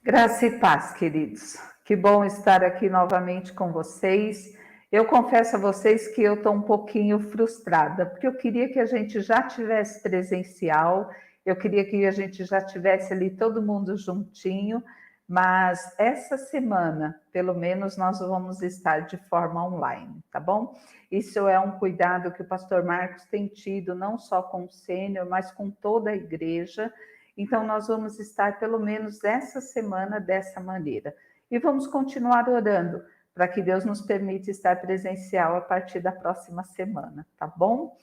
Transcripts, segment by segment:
Graça e paz, queridos. Que bom estar aqui novamente com vocês. Eu confesso a vocês que eu estou um pouquinho frustrada, porque eu queria que a gente já tivesse presencial, eu queria que a gente já tivesse ali todo mundo juntinho, mas essa semana, pelo menos, nós vamos estar de forma online, tá bom? Isso é um cuidado que o pastor Marcos tem tido, não só com o sênior, mas com toda a igreja. Então, nós vamos estar pelo menos essa semana dessa maneira. E vamos continuar orando para que Deus nos permita estar presencial a partir da próxima semana, tá bom?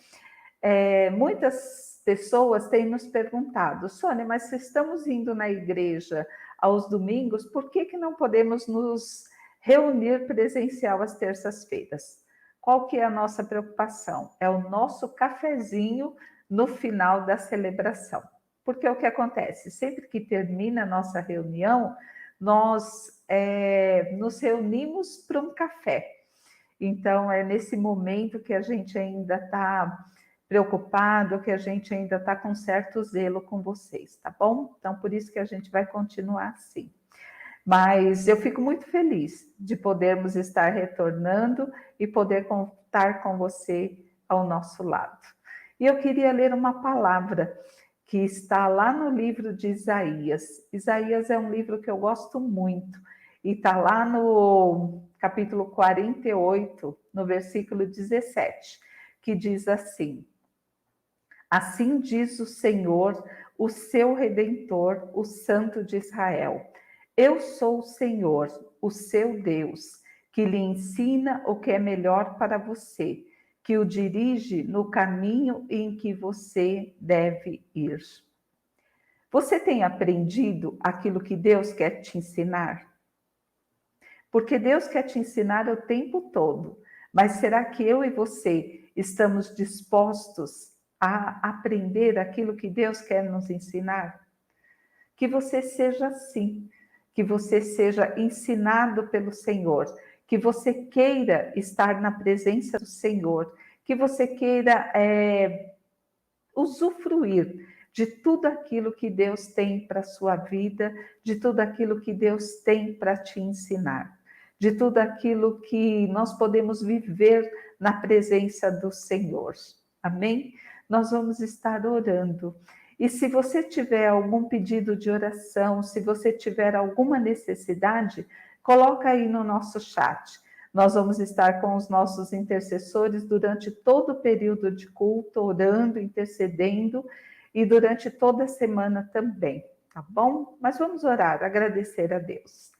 Muitas pessoas têm nos perguntado, Sônia, mas se estamos indo na igreja aos domingos, por que não podemos nos reunir presencial às terças-feiras? Qual que é a nossa preocupação? É o nosso cafezinho no final da celebração. Porque o que acontece? Sempre que termina a nossa reunião, nós nos reunimos para um café. Então, é nesse momento que a gente ainda está preocupado, que a gente ainda está com certo zelo com vocês, tá bom? Então, por isso que a gente vai continuar assim. Mas eu fico muito feliz de podermos estar retornando e poder contar com você ao nosso lado. E eu queria ler uma palavra que está lá no livro de Isaías. Isaías é um livro que eu gosto muito, e está lá no capítulo 48, no versículo 17, que diz assim: Assim diz o Senhor, o seu Redentor, o Santo de Israel. Eu sou o Senhor, o seu Deus, que lhe ensina o que é melhor para você, que o dirige no caminho em que você deve ir. Você tem aprendido aquilo que Deus quer te ensinar? Porque Deus quer te ensinar o tempo todo. Mas será que eu e você estamos dispostos a aprender aquilo que Deus quer nos ensinar? Que você seja assim, que você seja ensinado pelo Senhor, que você queira estar na presença do Senhor, que você queira usufruir de tudo aquilo que Deus tem para a sua vida, de tudo aquilo que Deus tem para te ensinar, de tudo aquilo que nós podemos viver na presença do Senhor. Amém? Nós vamos estar orando. E se você tiver algum pedido de oração, se você tiver alguma necessidade, coloca aí no nosso chat. Nós vamos estar com os nossos intercessores durante todo o período de culto, orando, intercedendo, e durante toda a semana também, tá bom? Mas vamos orar, agradecer a Deus.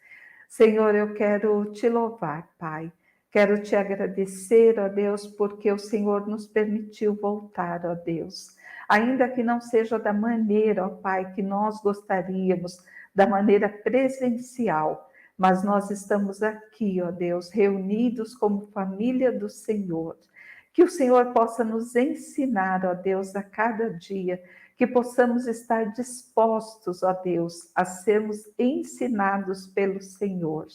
Senhor, eu quero te louvar, Pai. Quero te agradecer, ó Deus, porque o Senhor nos permitiu voltar, ó Deus. Ainda que não seja da maneira, ó Pai, que nós gostaríamos, da maneira presencial, mas nós estamos aqui, ó Deus, reunidos como família do Senhor. Que o Senhor possa nos ensinar, ó Deus, a cada dia, que possamos estar dispostos, ó Deus, a sermos ensinados pelo Senhor.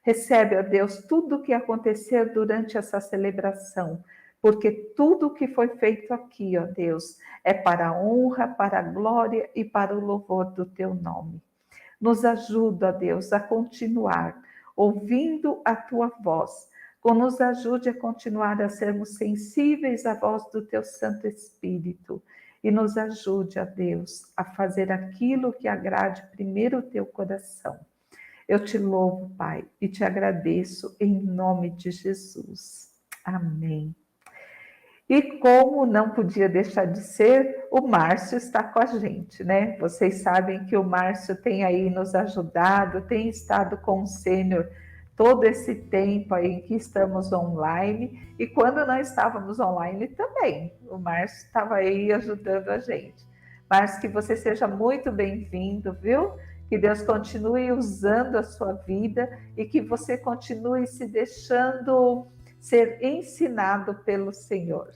Recebe, ó Deus, tudo o que acontecer durante essa celebração, porque tudo o que foi feito aqui, ó Deus, é para a honra, para a glória e para o louvor do teu nome. Nos ajuda, ó Deus, a continuar ouvindo a tua voz. Nos ajude a continuar a sermos sensíveis à voz do teu Santo Espírito. E nos ajude, ó Deus, a fazer aquilo que agrade primeiro o teu coração. Eu te louvo, Pai, e te agradeço em nome de Jesus. Amém. E como não podia deixar de ser, o Márcio está com a gente, né? Vocês sabem que o Márcio tem aí nos ajudado, tem estado com o Sênior todo esse tempo aí em que estamos online, e quando não estávamos online também, o Márcio estava aí ajudando a gente. Márcio, que você seja muito bem-vindo, viu? Que Deus continue usando a sua vida e que você continue se deixando ser ensinado pelo Senhor.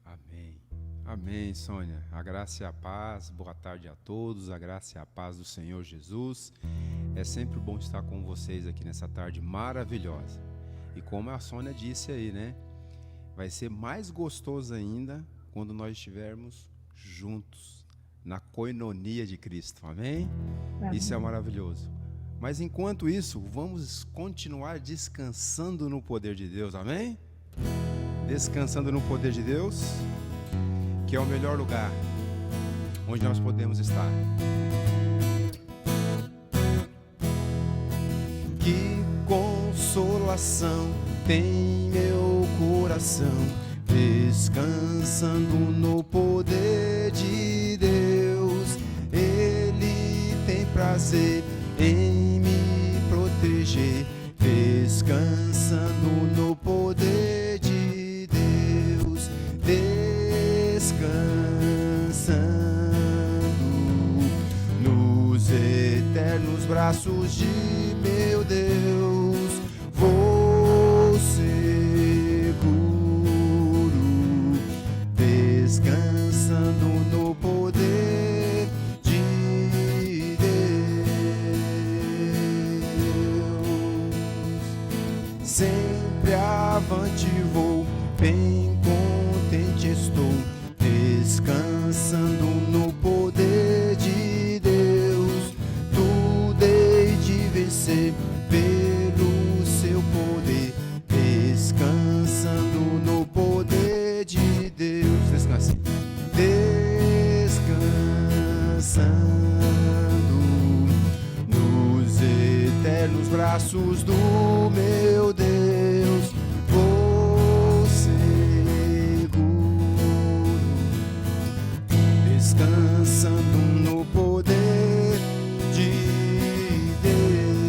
Amém. Amém, Sônia. A graça e a paz. Boa tarde a todos. A graça e a paz do Senhor Jesus. É sempre bom estar com vocês aqui nessa tarde maravilhosa. E como a Sônia disse aí, né? Vai ser mais gostoso ainda quando nós estivermos juntos na coinonia de Cristo. Amém? Amém. Isso é maravilhoso. Mas enquanto isso, vamos continuar descansando no poder de Deus, amém? Descansando no poder de Deus, que é o melhor lugar onde nós podemos estar. Que consolação tem meu coração, descansando no poder de Deus. Ele tem prazer em me proteger, descansando no poder de Deus, descansando nos eternos braços de meu Deus. Vou seguro, descansando no poder de Deus. Sempre avante vou, bem contente estou, descansando no poder de Deus. Tudo hei de vencer pelo seu poder, descansando no poder de Deus. Descanse. Descansando nos eternos braços do meu Deus. Vou seguro, descansando no poder de Deus.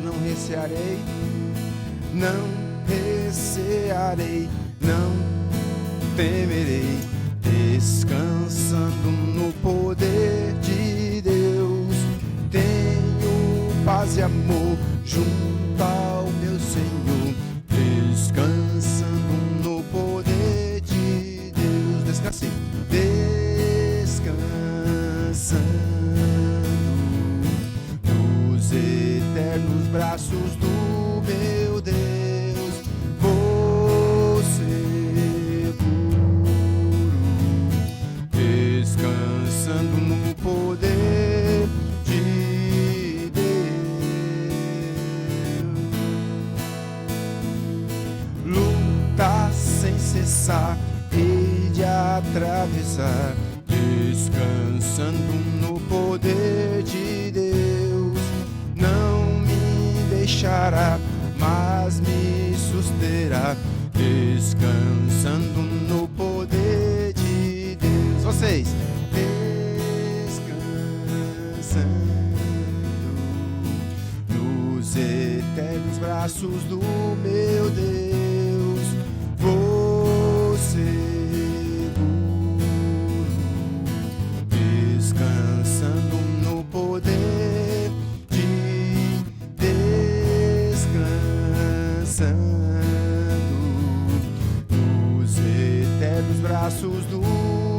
Não recearei, não recearei, não temerei, descansando no poder de Deus. Tenho paz e amor junto ao meu Senhor, descansando no poder de Deus. Descanse. Descansando nos eternos braços do meu Deus. Vou seguro, descansando no poder de Deus. Luta sem cessar, hei de atravessar, descansando no poder de Deus. Não me deixará, mas me susterá, descansando no poder de Deus. Vocês, descansando nos eternos braços do meu Deus. Vou seguro, descansando no poder de descansando nos eternos braços do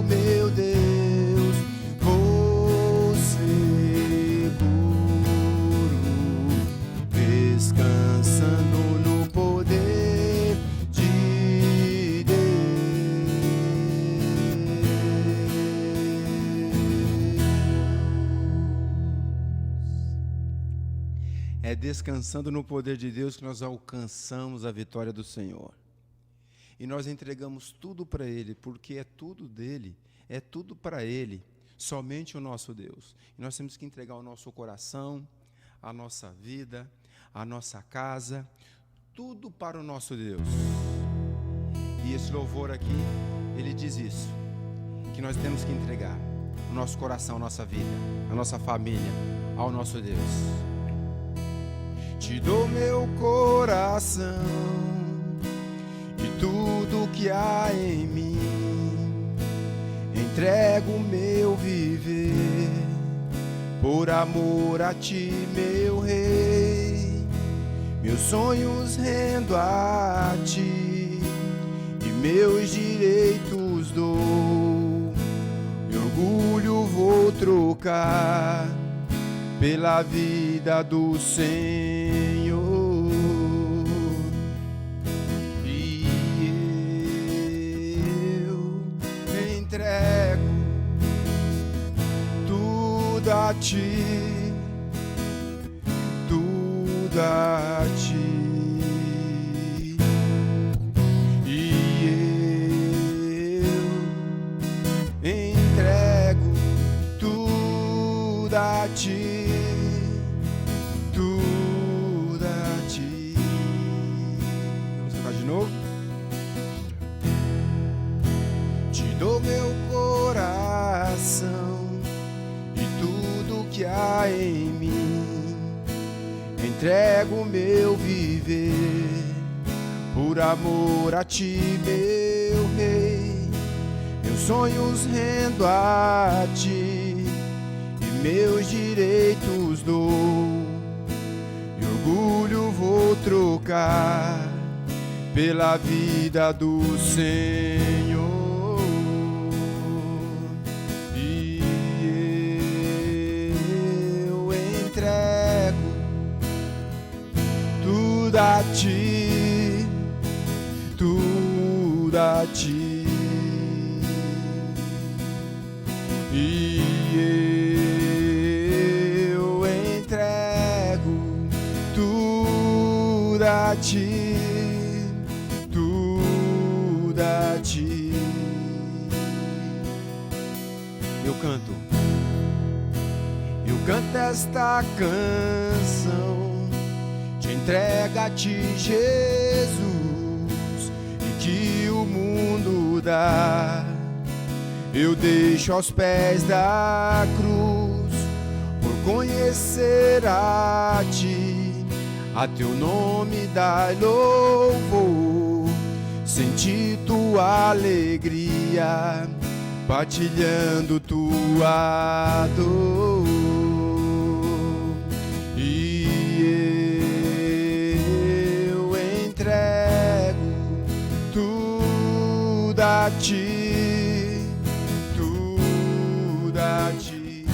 meu Deus. Vou seguro, descansando no poder de Deus. É descansando no poder de Deus que nós alcançamos a vitória do Senhor. E nós entregamos tudo para Ele, porque é tudo dele, é tudo para Ele, somente o nosso Deus. E nós temos que entregar o nosso coração, a nossa vida, a nossa casa, tudo para o nosso Deus. E esse louvor aqui, ele diz isso, que nós temos que entregar o nosso coração, a nossa vida, a nossa família, ao nosso Deus. Te dou meu coração e tudo que há em mim, entrego o meu viver, por amor a ti, meu Rei. Meus sonhos rendo a ti e meus direitos dou, meu orgulho vou trocar pela vida do Senhor. E eu entrego tudo a ti, a ti. E eu entrego tudo a ti, tudo a ti. Vamos cantar de novo? Te dou meu coração e tudo que há em mim, entrego meu viver por amor a ti, meu rei. Meus sonhos rendo a ti e meus direitos dou, e orgulho vou trocar pela vida do Senhor. E eu entrego tudo a ti, tudo a ti. E eu entrego tudo a ti, tudo a ti. Eu canto esta canção, te entrega a ti, Jesus, e que o mundo dá eu deixo aos pés da cruz, por conhecer a ti, a teu nome dai louvor, sentir tua alegria, partilhando tua dor. E eu entrego tudo a ti, tudo a ti.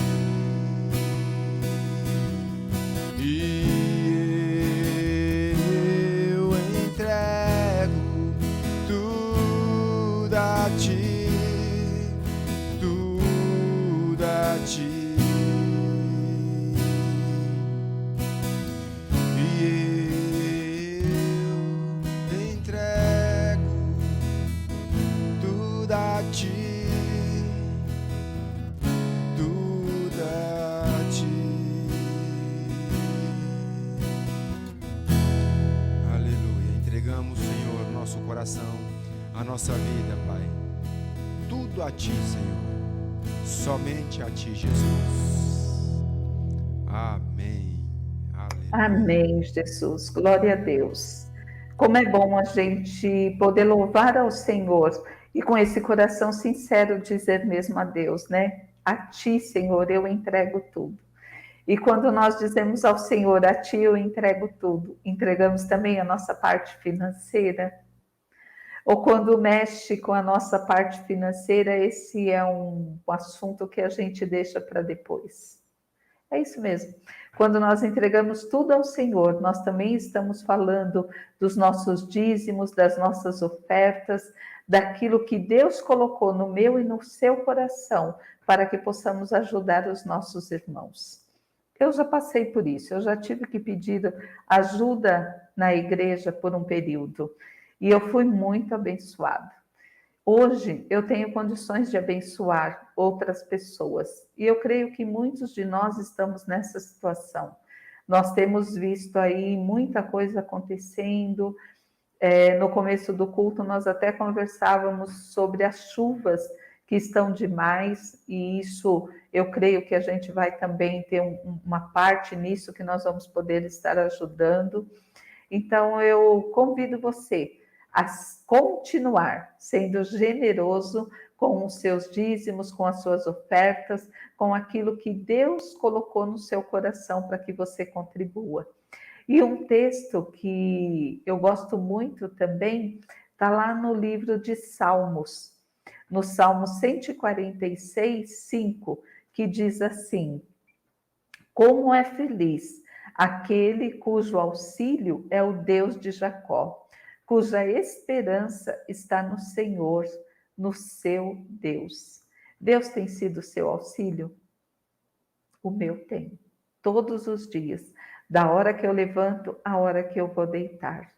E eu entrego tudo a ti, tudo a ti. E eu entrego tudo a ti, tudo a ti. Aleluia. Entregamos, Senhor, nosso coração, a nossa vida, Pai. Tudo a ti, Senhor. Somente a ti, Jesus. Amém. Aleluia. Amém, Jesus. Glória a Deus. Como é bom a gente poder louvar ao Senhor e com esse coração sincero dizer mesmo a Deus, né? A ti, Senhor, eu entrego tudo. E quando nós dizemos ao Senhor, a ti eu entrego tudo, entregamos também a nossa parte financeira. Ou quando mexe com a nossa parte financeira, esse é um assunto que a gente deixa para depois. É isso mesmo. Quando nós entregamos tudo ao Senhor, nós também estamos falando dos nossos dízimos, das nossas ofertas, daquilo que Deus colocou no meu e no seu coração, para que possamos ajudar os nossos irmãos. Eu já passei por isso, eu já tive que pedir ajuda na igreja por um período, e eu fui muito abençoada. Hoje eu tenho condições de abençoar outras pessoas e eu creio que muitos de nós estamos nessa situação. Nós temos visto aí muita coisa acontecendo. No começo do culto nós até conversávamos sobre as chuvas que estão demais e isso eu creio que a gente vai também ter uma parte nisso que nós vamos poder estar ajudando. Então eu convido você a continuar sendo generoso com os seus dízimos, com as suas ofertas, com aquilo que Deus colocou no seu coração para que você contribua. E um texto que eu gosto muito também está lá no livro de Salmos, no Salmo 146, 5, que diz assim: como é feliz aquele cujo auxílio é o Deus de Jacó, cuja esperança está no Senhor, no seu Deus. Deus tem sido seu auxílio? O meu tem. todos os dias, da hora que eu levanto à hora que eu vou deitar.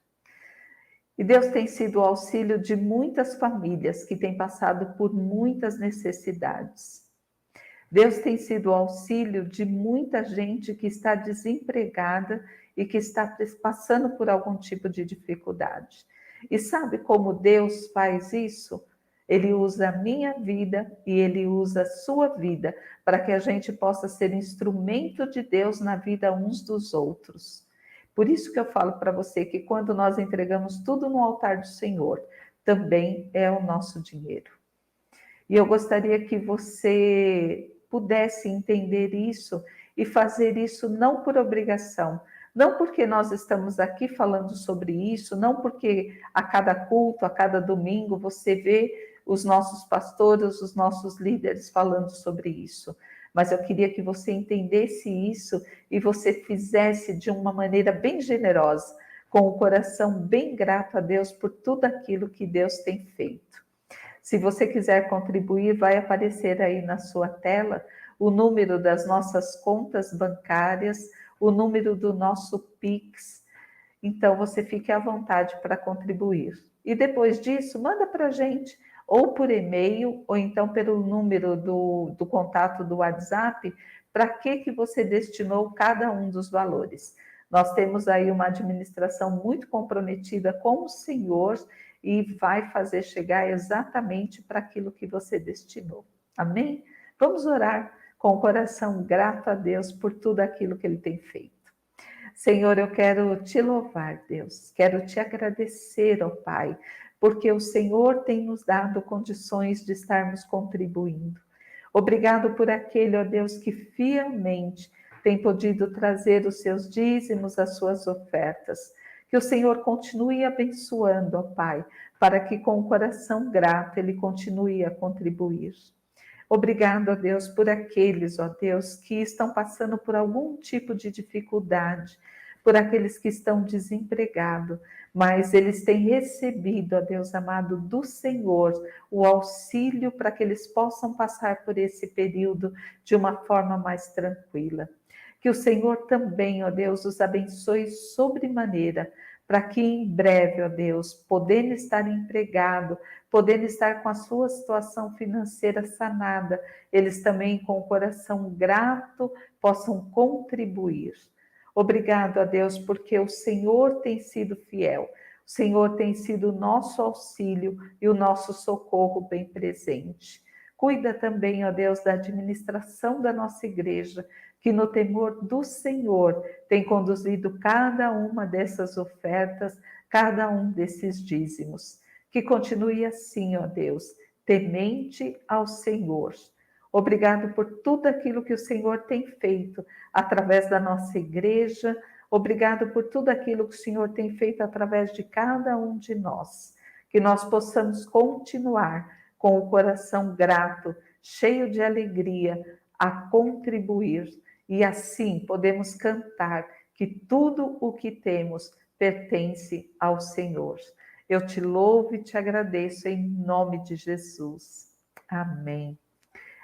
E Deus tem sido o auxílio de muitas famílias que têm passado por muitas necessidades. Deus tem sido o auxílio de muita gente que está desempregada e que está passando por algum tipo de dificuldade. E sabe como Deus faz isso? Ele usa a minha vida e Ele usa a sua vida para que a gente possa ser instrumento de Deus na vida uns dos outros. Por isso que eu falo para você que quando nós entregamos tudo no altar do Senhor, também é o nosso dinheiro. E eu gostaria que você pudesse entender isso e fazer isso não por obrigação, não porque nós estamos aqui falando sobre isso, não porque a cada culto, a cada domingo você vê os nossos pastores, os nossos líderes falando sobre isso. Mas eu queria que você entendesse isso e você fizesse de uma maneira bem generosa, com o coração bem grato a Deus por tudo aquilo que Deus tem feito. Se você quiser contribuir, vai aparecer aí na sua tela o número das nossas contas bancárias, o número do nosso Pix. Então, você fique à vontade para contribuir. E depois disso, manda para a gente, ou por e-mail, ou então pelo número do contato do WhatsApp, para que você destinou cada um dos valores. Nós temos aí uma administração muito comprometida com o Senhor e vai fazer chegar exatamente para aquilo que você destinou. Amém? Vamos orar com o coração grato a Deus por tudo aquilo que Ele tem feito. Senhor, eu quero te louvar, Deus, quero te agradecer, ó Pai, porque o Senhor tem nos dado condições de estarmos contribuindo. Obrigado por aquele, ó Deus, que fielmente tem podido trazer os seus dízimos, as suas ofertas. Que o Senhor continue abençoando, ó Pai, para que com o coração grato Ele continue a contribuir. Obrigado, ó Deus, por aqueles, ó Deus, que estão passando por algum tipo de dificuldade, por aqueles que estão desempregados, mas eles têm recebido, ó Deus amado, do Senhor, o auxílio para que eles possam passar por esse período de uma forma mais tranquila. Que o Senhor também, ó Deus, os abençoe sobremaneira, para que em breve, ó Deus, podendo estar empregado, podendo estar com a sua situação financeira sanada, eles também com o coração grato possam contribuir. Obrigado a Deus, porque o Senhor tem sido fiel, o Senhor tem sido o nosso auxílio e o nosso socorro bem presente. Cuida também, ó Deus, da administração da nossa igreja, que no temor do Senhor tem conduzido cada uma dessas ofertas, cada um desses dízimos. Que continue assim, ó Deus, temente ao Senhor. Obrigado por tudo aquilo que o Senhor tem feito através da nossa igreja. Obrigado por tudo aquilo que o Senhor tem feito através de cada um de nós. Que nós possamos continuar com o coração grato, cheio de alegria, a contribuir. E assim podemos cantar que tudo o que temos pertence ao Senhor. Eu te louvo e te agradeço em nome de Jesus. Amém.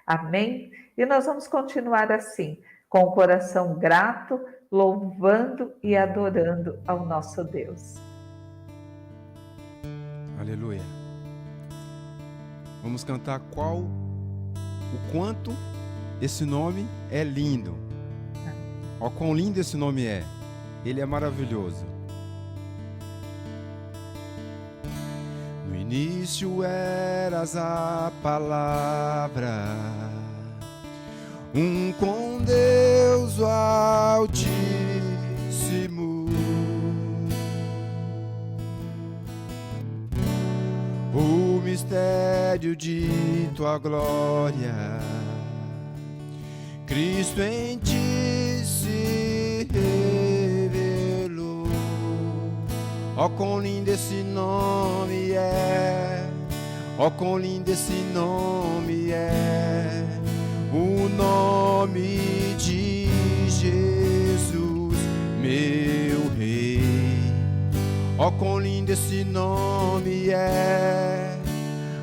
Amém? E nós vamos continuar assim, com o coração grato, louvando e adorando ao nosso Deus. Aleluia. Vamos cantar o quanto esse nome é lindo. Ó, quão lindo esse nome é. Ele é maravilhoso. No início eras a palavra, com Deus o Altíssimo. O mistério de tua glória, Cristo em ti se revelou. Ó, quão lindo esse nome é, ó, quão lindo esse nome é, o nome de Jesus, meu Rei. Ó, quão lindo esse nome é,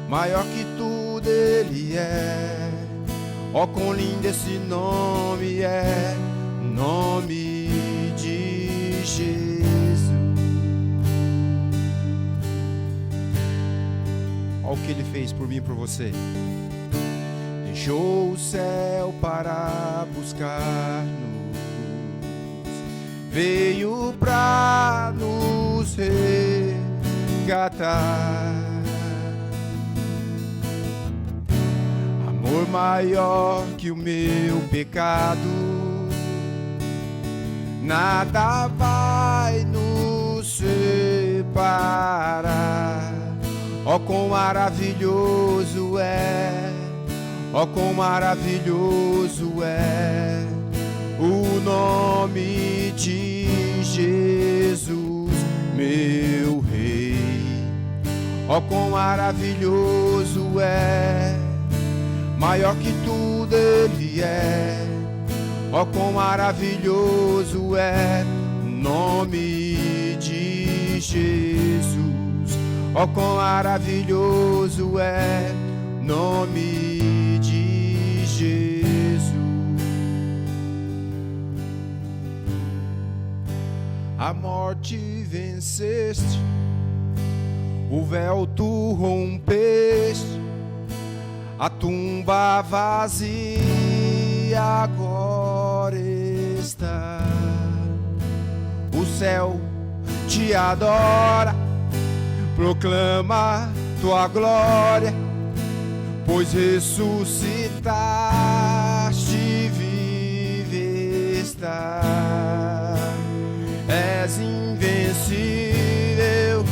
maior que tudo ele é. Ó, quão lindo esse nome é, nome que Ele fez por mim e por você. Deixou o céu para buscar-nos, veio para nos resgatar. Amor maior que o meu pecado, nada vai nos separar. Ó, quão maravilhoso é, ó, quão maravilhoso é o nome de Jesus, meu Rei. Ó, quão maravilhoso é, maior que tudo Ele é. Ó, quão maravilhoso é o nome de Jesus. Ó, quão maravilhoso é o nome de Jesus. A morte venceste, o véu tu rompeste, a tumba vazia agora está. O céu te adora, proclama tua glória, pois ressuscitaste, vive está. És invencível,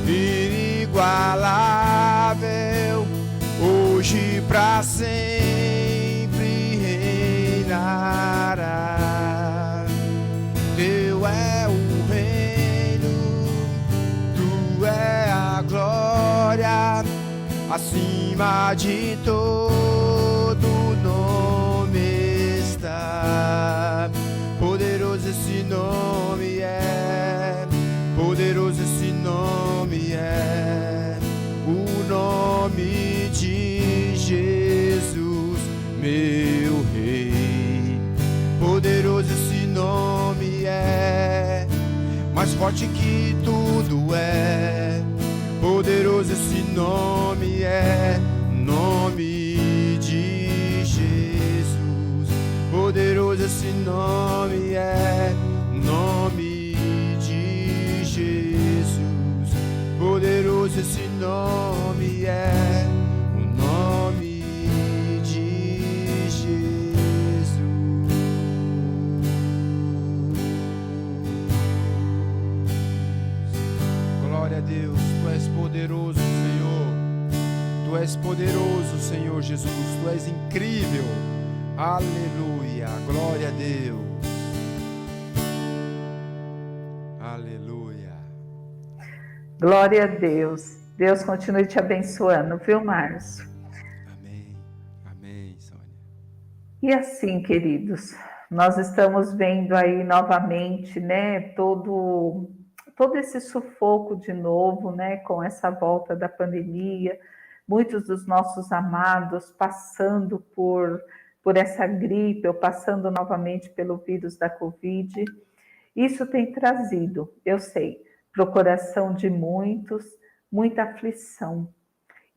inigualável, hoje pra sempre reinará. Teu é o reino, tu é a glória, acima de todo nome está. Poderoso esse nome é, poderoso esse nome é, o nome de Jesus, meu Rei. Poderoso esse nome é, mais forte que tudo é. Poderoso esse nome é, nome de Jesus. Poderoso esse nome é, nome de Jesus. Poderoso esse nome é, o nome de Jesus. Glória a Deus, tu és poderoso, Senhor. Tu és poderoso, Senhor Jesus. Tu és incrível. Aleluia, glória a Deus. Aleluia. Glória a Deus. Deus continue te abençoando, viu, Márcio? Amém. Amém, Sônia. E assim, queridos, nós estamos vendo aí novamente, né, todo esse sufoco de novo, né, com essa volta da pandemia, muitos dos nossos amados passando por essa gripe, ou passando novamente pelo vírus da Covid. Isso tem trazido, eu sei, para o coração de muitos, muita aflição.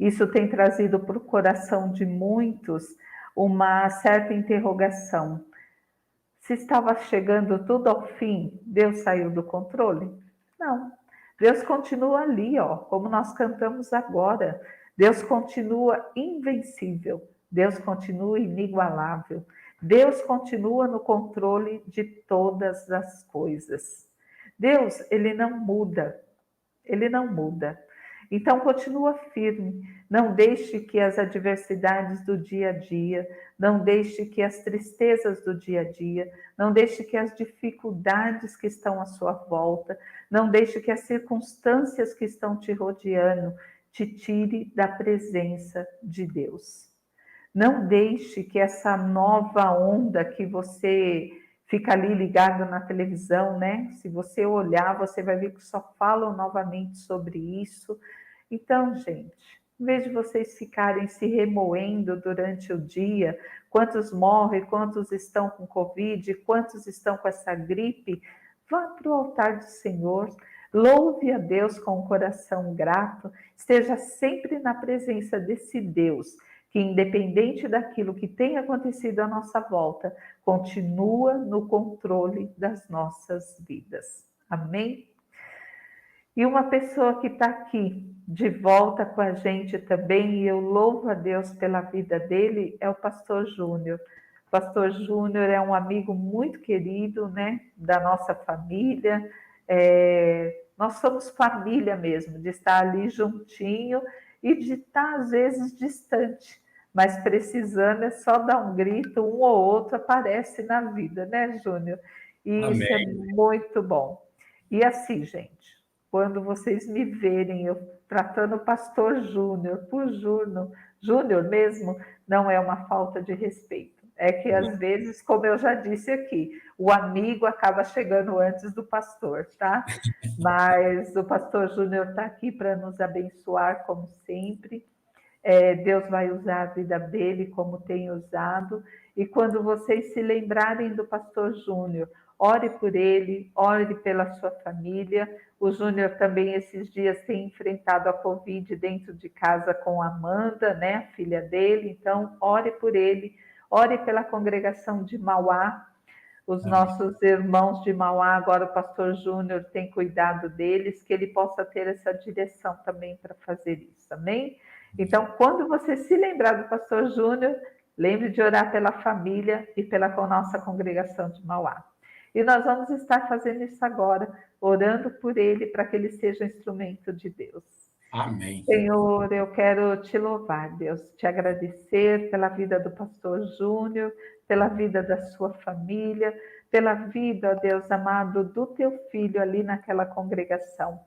Isso tem trazido para o coração de muitos uma certa interrogação. Se estava chegando tudo ao fim, Deus saiu do controle? Não. Deus continua ali, ó, como nós cantamos agora. Deus continua invencível. Deus continua inigualável. Deus continua no controle de todas as coisas. Deus, ele não muda. Ele não muda. Então, continua firme. Não deixe que as adversidades do dia a dia, não deixe que as tristezas do dia a dia, não deixe que as dificuldades que estão à sua volta, não deixe que as circunstâncias que estão te rodeando te tire da presença de Deus. Não deixe que essa nova onda que você fica ali ligado na televisão, né? Se você olhar, você vai ver que só falam novamente sobre isso. Então, gente, em vez de vocês ficarem se remoendo durante o dia, quantos morrem, quantos estão com Covid, quantos estão com essa gripe, vá para o altar do Senhor, Louve a Deus com o coração grato, esteja sempre na presença desse Deus, que independente daquilo que tem acontecido à nossa volta, continua no controle das nossas vidas. Amém? E uma pessoa que está aqui de volta com a gente também, e eu louvo a Deus pela vida dele, é o pastor Júnior. O pastor Júnior é um amigo muito querido, né, da nossa família. Nós somos família mesmo, de estar ali juntinho e de estar às vezes distante, mas precisando é só dar um grito, um ou outro aparece na vida, né, Júnior? E Amém. isso é muito bom. E assim, gente, quando vocês me verem eu tratando o pastor Júnior por Júnior mesmo, não é uma falta de respeito. É que às vezes, como eu já disse aqui, o amigo acaba chegando antes do pastor, tá? Mas o pastor Júnior está aqui para nos abençoar, como sempre. Deus vai usar a vida dele como tem usado. E quando vocês se lembrarem do pastor Júnior, ore por ele, ore pela sua família. O Júnior também esses dias tem enfrentado a Covid dentro de casa com a Amanda, né, a filha dele. Então, ore por ele, ore pela congregação de Mauá. Os nossos irmãos de Mauá, agora o pastor Júnior tem cuidado deles, que ele possa ter essa direção também para fazer isso, amém? Então, quando você se lembrar do pastor Júnior, lembre de orar pela família e pela nossa congregação de Mauá. E nós vamos estar fazendo isso agora, orando por ele, para que ele seja um instrumento de Deus. Amém. Senhor, eu quero te louvar, Deus, te agradecer pela vida do pastor Júnior, pela vida da sua família, pela vida, ó Deus amado, do teu filho ali naquela congregação.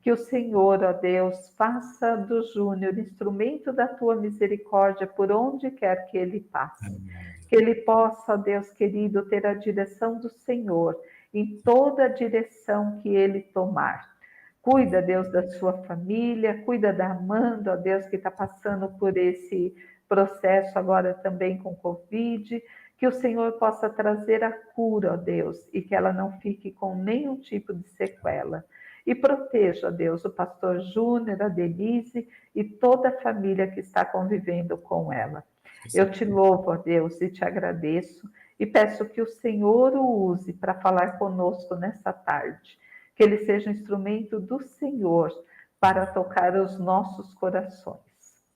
Que o Senhor, ó Deus, faça do Júnior instrumento da tua misericórdia por onde quer que ele passe. Amém. Que ele possa, ó Deus querido, ter a direção do Senhor em toda a direção que ele tomar. Cuida, Deus, da sua família, cuida da Amanda, ó Deus, que está passando por esse processo agora também com Covid. Que o Senhor possa trazer a cura, ó Deus, e que ela não fique com nenhum tipo de sequela. E proteja, Deus, o pastor Júnior, a Denise e toda a família que está convivendo com ela. Eu te louvo, ó Deus, e te agradeço e peço que o Senhor o use para falar conosco nessa tarde. Que ele seja um instrumento do Senhor para tocar os nossos corações.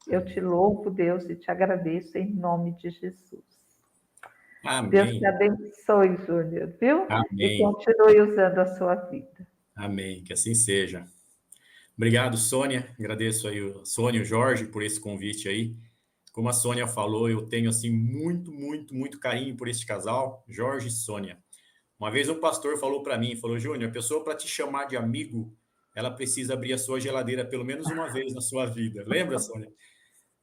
Eu te louvo, Deus, e te agradeço em nome de Jesus. Amém. Deus te abençoe, Júnior, viu? Amém. E continue usando a sua vida. Amém, que assim seja. Obrigado, Sônia. Agradeço aí o Sônia e o Jorge por esse convite aí. Como a Sônia falou, eu tenho assim muito carinho por este casal, Jorge e Sônia. Uma vez um pastor falou para mim, falou: Júnior, a pessoa para te chamar de amigo, ela precisa abrir a sua geladeira pelo menos uma vez na sua vida. Lembra, Sônia?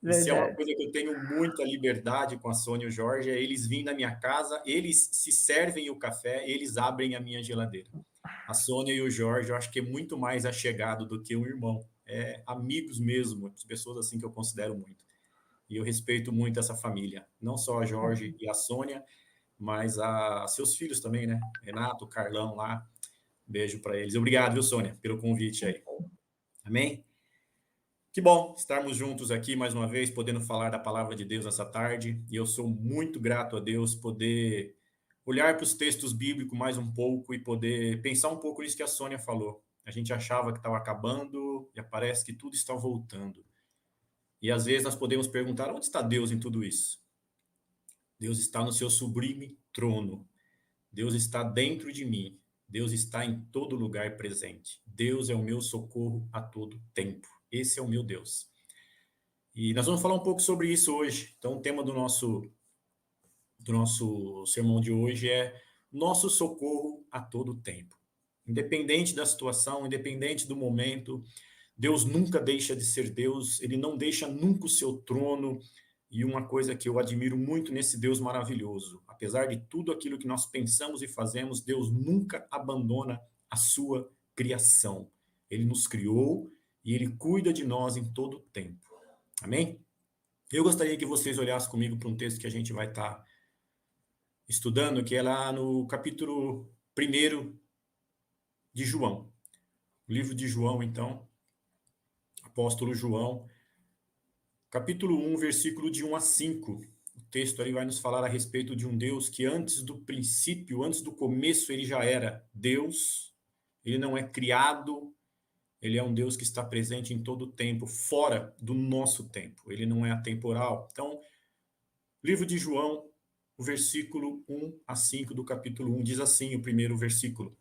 Isso é uma Verdade. coisa que eu tenho muita liberdade com a Sônia e o Jorge, é eles vêm na minha casa, eles se servem o café, eles abrem a minha geladeira. A Sônia e o Jorge, eu acho que é muito mais achegado do que um irmão. É amigos mesmo, pessoas assim que eu considero muito. E eu respeito muito essa família. Não só a Jorge e a Sônia, mas a seus filhos também, né? Renato, Carlão lá. Beijo para eles. Obrigado, viu, Sônia, pelo convite aí. Amém? Que bom estarmos juntos aqui mais uma vez, podendo falar da palavra de Deus nessa tarde. E eu sou muito grato a Deus poder olhar para os textos bíblicos mais um pouco e poder pensar um pouco nisso que a Sônia falou. A gente achava que estava acabando e parece que tudo está voltando. E às vezes nós podemos perguntar: onde está Deus em tudo isso? Deus está no seu sublime trono. Deus está dentro de mim. Deus está em todo lugar presente. Deus é o meu socorro a todo tempo. Esse é o meu Deus. E nós vamos falar um pouco sobre isso hoje. Então, o tema do nosso sermão de hoje é nosso socorro a todo tempo. Independente da situação, independente do momento, Deus nunca deixa de ser Deus, ele não deixa nunca o seu trono. E uma coisa que eu admiro muito nesse Deus maravilhoso, apesar de tudo aquilo que nós pensamos e fazemos, Deus nunca abandona a sua criação. Ele nos criou e ele cuida de nós em todo o tempo. Amém? Eu gostaria que vocês olhassem comigo para um texto que a gente vai estar estudando, que é lá no capítulo 1 de João. Livro de João, então, apóstolo João, capítulo 1, versículo de 1 a 5. O texto ali vai nos falar a respeito de um Deus que antes do princípio, antes do começo, ele já era Deus. Ele não é criado, ele é um Deus que está presente em todo o tempo, fora do nosso tempo. Ele não é atemporal. Então, livro de João, o versículo 1 a 5 do capítulo 1, diz assim o primeiro versículo.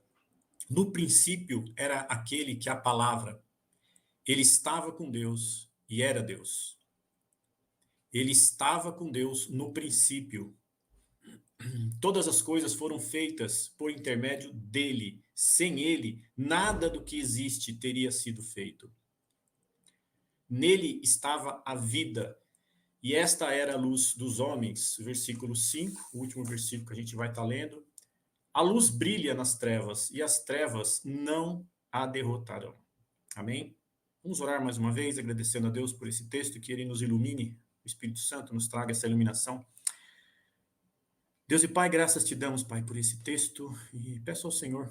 No princípio era aquele que a palavra, ele estava com Deus e era Deus. Ele estava com Deus no princípio. Todas as coisas foram feitas por intermédio dele. Sem ele, nada do que existe teria sido feito. Nele estava a vida, e esta era a luz dos homens. Versículo 5, o último versículo que a gente vai estar lendo. A luz brilha nas trevas, e as trevas não a derrotarão. Amém? Vamos orar mais uma vez, agradecendo a Deus por esse texto, que ele nos ilumine, o Espírito Santo nos traga essa iluminação. Deus e Pai, graças te damos, Pai, por esse texto, e peço ao Senhor,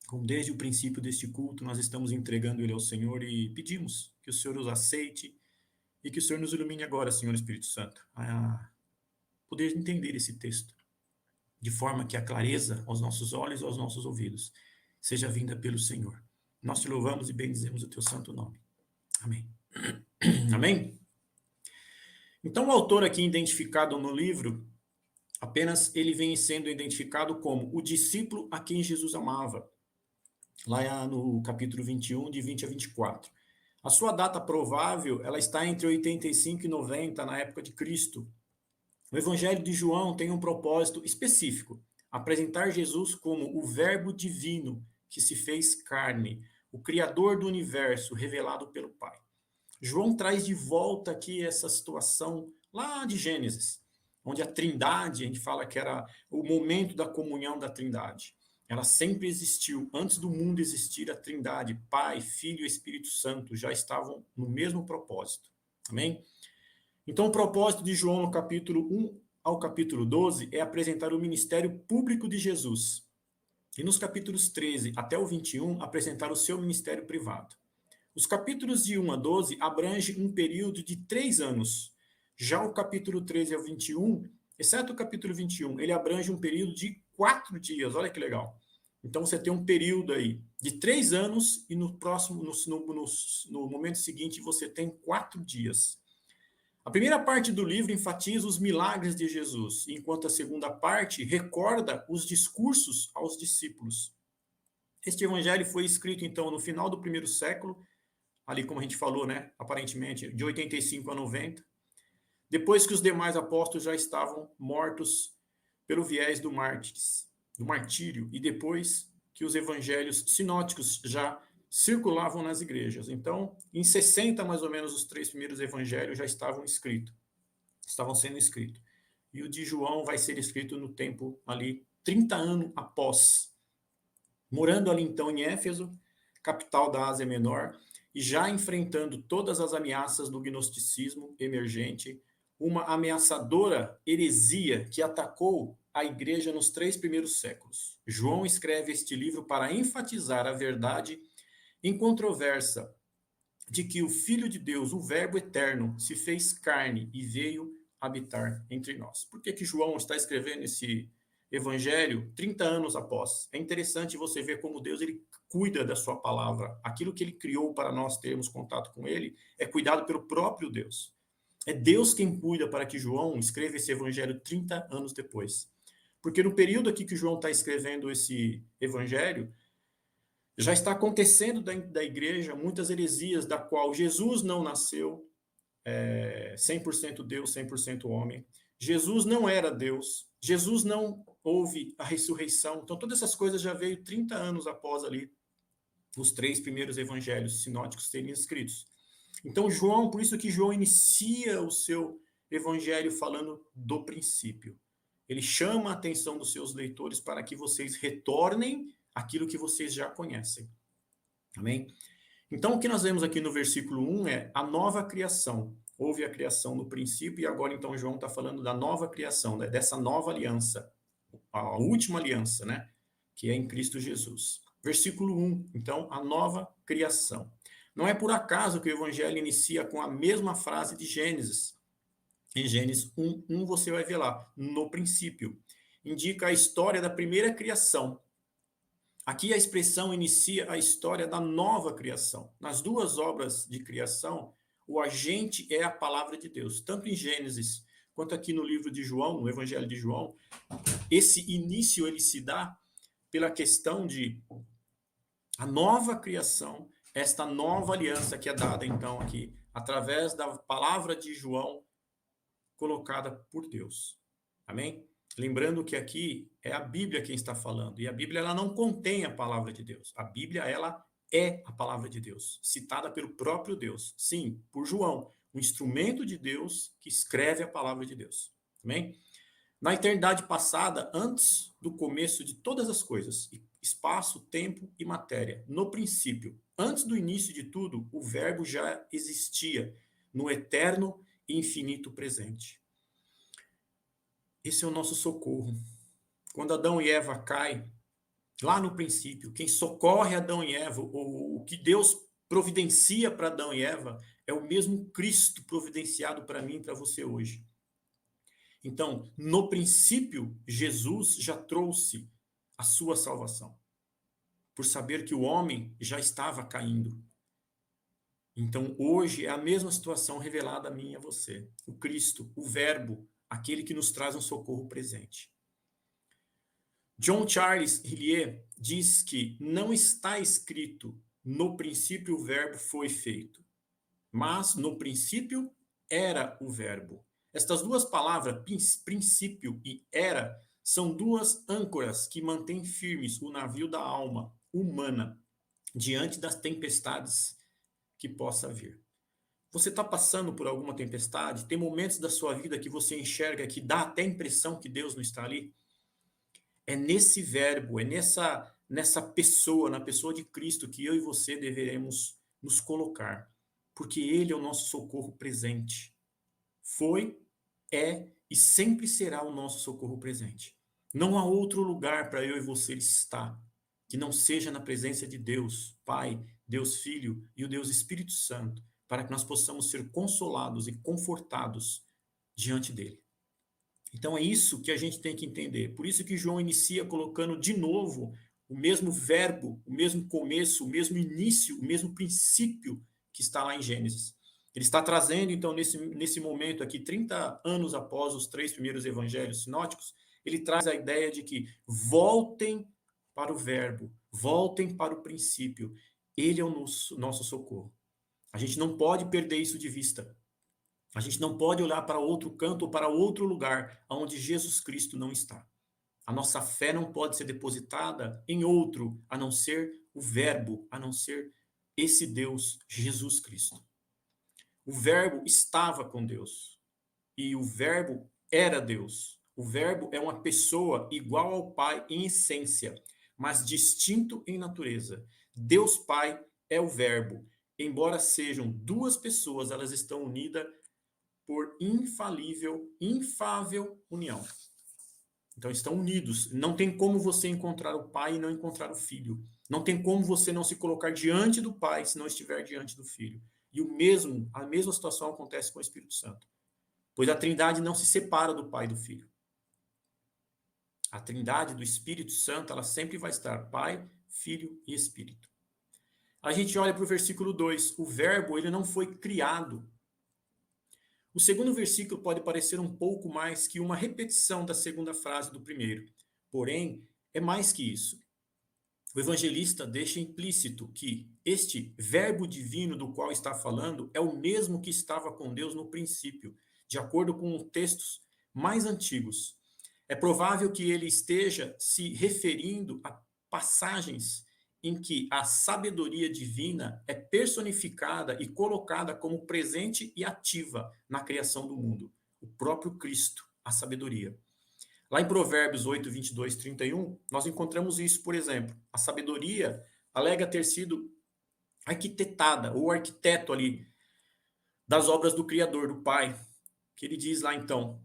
como desde o princípio deste culto, nós estamos entregando ele ao Senhor e pedimos que o Senhor os aceite e que o Senhor nos ilumine agora, Senhor Espírito Santo, a poder entender esse texto, de forma que a clareza aos nossos olhos e aos nossos ouvidos seja vinda pelo Senhor. Nós te louvamos e bendizemos o teu santo nome. Amém. Amém? Então, o autor aqui identificado no livro, apenas ele vem sendo identificado como o discípulo a quem Jesus amava. Lá no capítulo 21, de 20 a 24. A sua data provável, ela está entre 85 e 90, na época de Cristo. O Evangelho de João tem um propósito específico, apresentar Jesus como o Verbo divino que se fez carne, o Criador do universo, revelado pelo Pai. João traz de volta aqui essa situação lá de Gênesis, onde a Trindade, a gente fala que era o momento da comunhão da Trindade. Ela sempre existiu. Antes do mundo existir, a Trindade, Pai, Filho e Espírito Santo, já estavam no mesmo propósito. Amém? Então, o propósito de João, no capítulo 1 ao capítulo 12, é apresentar o ministério público de Jesus. E nos capítulos 13 até o 21, apresentar o seu ministério privado. Os capítulos de 1 a 12 abrangem um período de 3 anos. Já o capítulo 13 ao 21, exceto o capítulo 21, ele abrange um período de 4 dias. Olha que legal. Então, você tem um período aí de 3 anos e no próximo, no momento seguinte, você tem 4 dias. A primeira parte do livro enfatiza os milagres de Jesus, enquanto a segunda parte recorda os discursos aos discípulos. Este evangelho foi escrito, então, no final do primeiro século, ali como a gente falou, né, aparentemente, de 85 a 90, depois que os demais apóstolos já estavam mortos pelo viés do martírio, e depois que os evangelhos sinóticos já circulavam nas igrejas. Então, em 60, mais ou menos, os 3 primeiros evangelhos já estavam sendo escritos. E o de João vai ser escrito no tempo ali, 30 anos após. Morando ali, então, em Éfeso, capital da Ásia Menor, e já enfrentando todas as ameaças do gnosticismo emergente, uma ameaçadora heresia que atacou a igreja nos 3 primeiros séculos. João escreve este livro para enfatizar a verdade incontroversa de que o Filho de Deus, o Verbo eterno, se fez carne e veio habitar entre nós. Por que João está escrevendo esse evangelho 30 anos após? É interessante você ver como Deus ele cuida da sua palavra. Aquilo que ele criou para nós termos contato com ele é cuidado pelo próprio Deus. É Deus quem cuida para que João escreva esse evangelho 30 anos depois. Porque no período aqui que João está escrevendo esse evangelho, já está acontecendo dentro da igreja muitas heresias, da qual Jesus não nasceu, 100% Deus, 100% homem. Jesus não era Deus. Jesus não houve a ressurreição. Então, todas essas coisas já veio 30 anos após ali os 3 primeiros evangelhos sinóticos serem escritos. Então, João, por isso que João inicia o seu evangelho falando do princípio. Ele chama a atenção dos seus leitores para que vocês retornem aquilo que vocês já conhecem. Amém? Então, o que nós vemos aqui no versículo 1 é a nova criação. Houve a criação no princípio e agora, então, João está falando da nova criação, né? Dessa nova aliança, a última aliança, né? Que é em Cristo Jesus. Versículo 1, então, a nova criação. Não é por acaso que o evangelho inicia com a mesma frase de Gênesis. Em Gênesis 1, você vai ver lá, no princípio. Indica a história da primeira criação. Aqui a expressão inicia a história da nova criação. Nas duas obras de criação, o agente é a palavra de Deus. Tanto em Gênesis quanto aqui no livro de João, no Evangelho de João, esse início ele se dá pela questão de a nova criação, esta nova aliança que é dada então aqui através da palavra de João colocada por Deus. Amém? Lembrando que aqui é a Bíblia quem está falando, e a Bíblia ela não contém a palavra de Deus. A Bíblia ela é a palavra de Deus, citada pelo próprio Deus. Sim, por João, um instrumento de Deus que escreve a palavra de Deus. Amém? Na eternidade passada, antes do começo de todas as coisas, espaço, tempo e matéria, no princípio, antes do início de tudo, o Verbo já existia no eterno e infinito presente. Esse é o nosso socorro. Quando Adão e Eva caem, lá no princípio, quem socorre Adão e Eva, ou o que Deus providencia para Adão e Eva, é o mesmo Cristo providenciado para mim e para você hoje. Então, no princípio, Jesus já trouxe a sua salvação, por saber que o homem já estava caindo. Então, hoje é a mesma situação revelada a mim e a você. O Cristo, o Verbo, aquele que nos traz um socorro presente. John Charles Hillier diz que não está escrito no princípio o verbo foi feito, mas no princípio era o verbo. Estas duas palavras, princípio e era, são duas âncoras que mantêm firmes o navio da alma humana diante das tempestades que possa vir. Você está passando por alguma tempestade? Tem momentos da sua vida que você enxerga que dá até a impressão que Deus não está ali? É nesse verbo, é nessa pessoa, na pessoa de Cristo, que eu e você deveremos nos colocar. Porque Ele é o nosso socorro presente. Foi, é e sempre será o nosso socorro presente. Não há outro lugar para eu e você estar que não seja na presença de Deus, Pai, Deus Filho e o Deus Espírito Santo, para que nós possamos ser consolados e confortados diante dele. Então é isso que a gente tem que entender. Por isso que João inicia colocando de novo o mesmo verbo, o mesmo começo, o mesmo início, o mesmo princípio que está lá em Gênesis. Ele está trazendo, então, nesse momento aqui, 30 anos após os 3 primeiros evangelhos sinóticos, ele traz a ideia de que voltem para o verbo, voltem para o princípio. Ele é o nosso socorro. A gente não pode perder isso de vista. A gente não pode olhar para outro canto ou para outro lugar onde Jesus Cristo não está. A nossa fé não pode ser depositada em outro, a não ser o Verbo, a não ser esse Deus, Jesus Cristo. O Verbo estava com Deus e o Verbo era Deus. O Verbo é uma pessoa igual ao Pai em essência, mas distinto em natureza. Deus Pai é o Verbo. Embora sejam duas pessoas, elas estão unidas por infável união. Então estão unidos. Não tem como você encontrar o Pai e não encontrar o Filho. Não tem como você não se colocar diante do Pai se não estiver diante do Filho. E a mesma situação acontece com o Espírito Santo. Pois a Trindade não se separa do Pai e do Filho. A Trindade do Espírito Santo, ela sempre vai estar Pai, Filho e Espírito. A gente olha para o versículo 2. O verbo, ele não foi criado. O segundo versículo pode parecer um pouco mais que uma repetição da segunda frase do primeiro. Porém, é mais que isso. O evangelista deixa implícito que este verbo divino do qual está falando é o mesmo que estava com Deus no princípio, de acordo com textos mais antigos. É provável que ele esteja se referindo a passagens em que a sabedoria divina é personificada e colocada como presente e ativa na criação do mundo. O próprio Cristo, a sabedoria. Lá em Provérbios 8, 22, 31, nós encontramos isso, por exemplo. A sabedoria alega ter sido arquitetada, ou arquiteto ali, das obras do Criador, do Pai. Que ele diz lá então,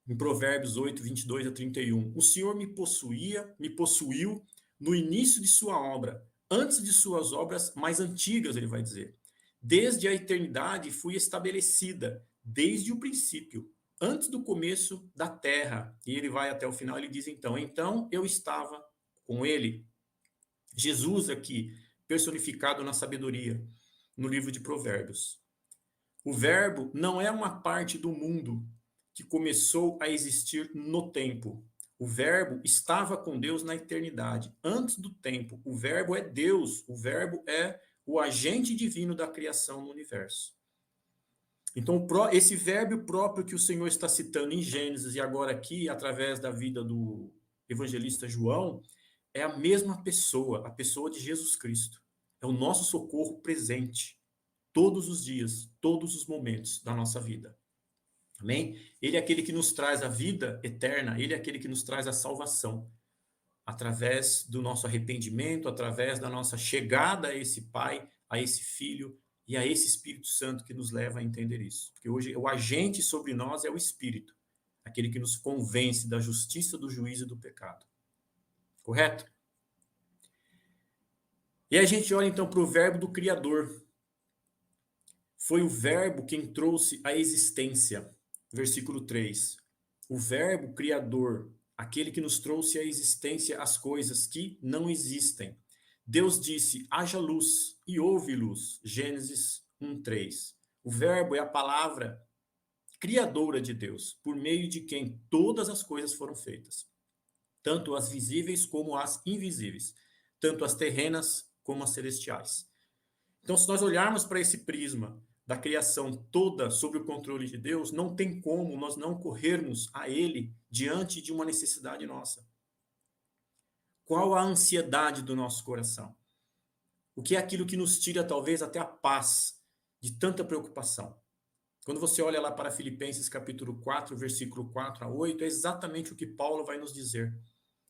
em Provérbios 8, 22 a 31, o Senhor me possuiu no início de sua obra, antes de suas obras mais antigas, ele vai dizer. Desde a eternidade fui estabelecida, desde o princípio, antes do começo da terra. E ele vai até o final, ele diz então eu estava com ele. Jesus aqui, personificado na sabedoria, no livro de Provérbios. O verbo não é uma parte do mundo que começou a existir no tempo. O verbo estava com Deus na eternidade, antes do tempo. O verbo é Deus, o verbo é o agente divino da criação no universo. Então, esse verbo próprio que o Senhor está citando em Gênesis e agora aqui, através da vida do evangelista João, é a mesma pessoa, a pessoa de Jesus Cristo. É o nosso socorro presente, todos os dias, todos os momentos da nossa vida. Amém? Ele é aquele que nos traz a vida eterna, ele é aquele que nos traz a salvação, através do nosso arrependimento, através da nossa chegada a esse Pai, a esse Filho e a esse Espírito Santo que nos leva a entender isso. Porque hoje o agente sobre nós é o Espírito, aquele que nos convence da justiça, do juízo e do pecado. Correto? E a gente olha então para o verbo do Criador. Foi o verbo quem trouxe a existência. Versículo 3. O verbo criador, aquele que nos trouxe à existência as coisas que não existem. Deus disse, haja luz, e houve luz. Gênesis 1:3. O verbo é a palavra criadora de Deus, por meio de quem todas as coisas foram feitas. Tanto as visíveis como as invisíveis. Tanto as terrenas como as celestiais. Então, se nós olharmos para esse prisma da criação toda sob o controle de Deus, não tem como nós não corrermos a Ele diante de uma necessidade nossa. Qual a ansiedade do nosso coração? O que é aquilo que nos tira, talvez, até a paz de tanta preocupação? Quando você olha lá para Filipenses capítulo 4, versículo 4 a 8, é exatamente o que Paulo vai nos dizer.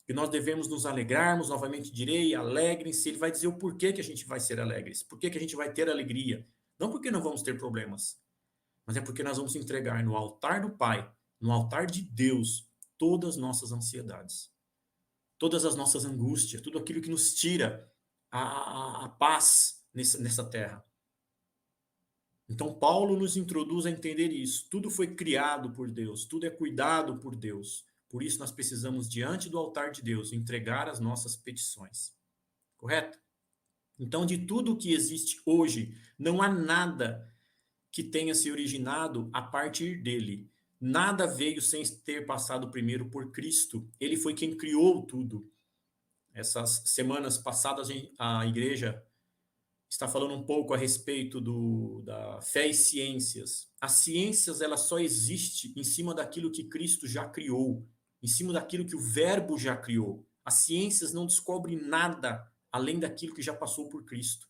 Que nós devemos nos alegrarmos, novamente direi, alegrem-se. Ele vai dizer o porquê que a gente vai ser alegres, porquê que a gente vai ter alegria. Não porque não vamos ter problemas, mas é porque nós vamos entregar no altar do Pai, no altar de Deus, todas as nossas ansiedades, todas as nossas angústias, tudo aquilo que nos tira a paz nessa terra. Então, Paulo nos introduz a entender isso. Tudo foi criado por Deus, tudo é cuidado por Deus. Por isso, nós precisamos, diante do altar de Deus, entregar as nossas petições. Correto? Então, de tudo que existe hoje, não há nada que tenha se originado a partir dele. Nada veio sem ter passado primeiro por Cristo. Ele foi quem criou tudo. Essas semanas passadas, a igreja está falando um pouco a respeito da fé e ciências. As ciências, ela só existe em cima daquilo que Cristo já criou, em cima daquilo que o Verbo já criou. As ciências não descobrem nada além daquilo que já passou por Cristo.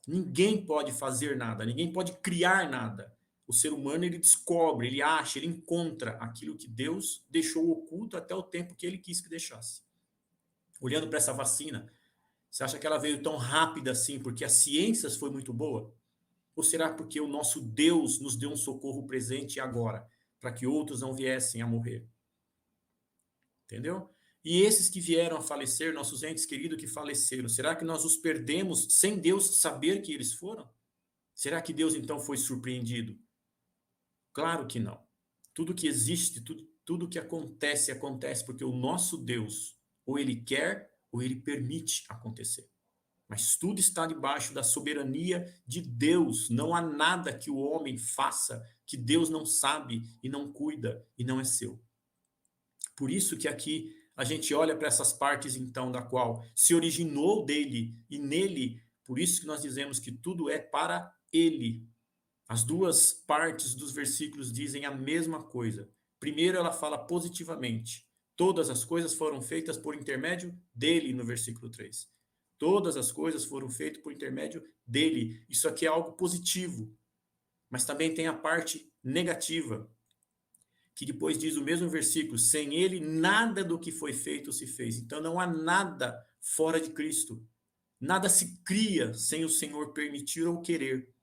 Ninguém pode fazer nada, ninguém pode criar nada. O ser humano, ele descobre, ele acha, ele encontra aquilo que Deus deixou oculto até o tempo que ele quis que deixasse. Olhando para essa vacina, você acha que ela veio tão rápida assim porque a ciência foi muito boa? Ou será porque o nosso Deus nos deu um socorro presente agora, para que outros não viessem a morrer? Entendeu? E esses que vieram a falecer, nossos entes queridos que faleceram, será que nós os perdemos sem Deus saber que eles foram? Será que Deus então foi surpreendido? Claro que não. Tudo que existe, tudo que acontece, acontece porque o nosso Deus, ou ele quer, ou ele permite acontecer. Mas tudo está debaixo da soberania de Deus. Não há nada que o homem faça que Deus não sabe e não cuida e não é seu. Por isso que aqui a gente olha para essas partes, então, da qual se originou dele e nele, por isso que nós dizemos que tudo é para ele. As duas partes dos versículos dizem a mesma coisa. Primeiro, ela fala positivamente. Todas as coisas foram feitas por intermédio dele, no versículo 3. Todas as coisas foram feitas por intermédio dele. Isso aqui é algo positivo. Mas também tem a parte negativa, que depois diz o mesmo versículo, sem ele nada do que foi feito se fez. Então não há nada fora de Cristo. Nada se cria sem o Senhor permitir ou querer.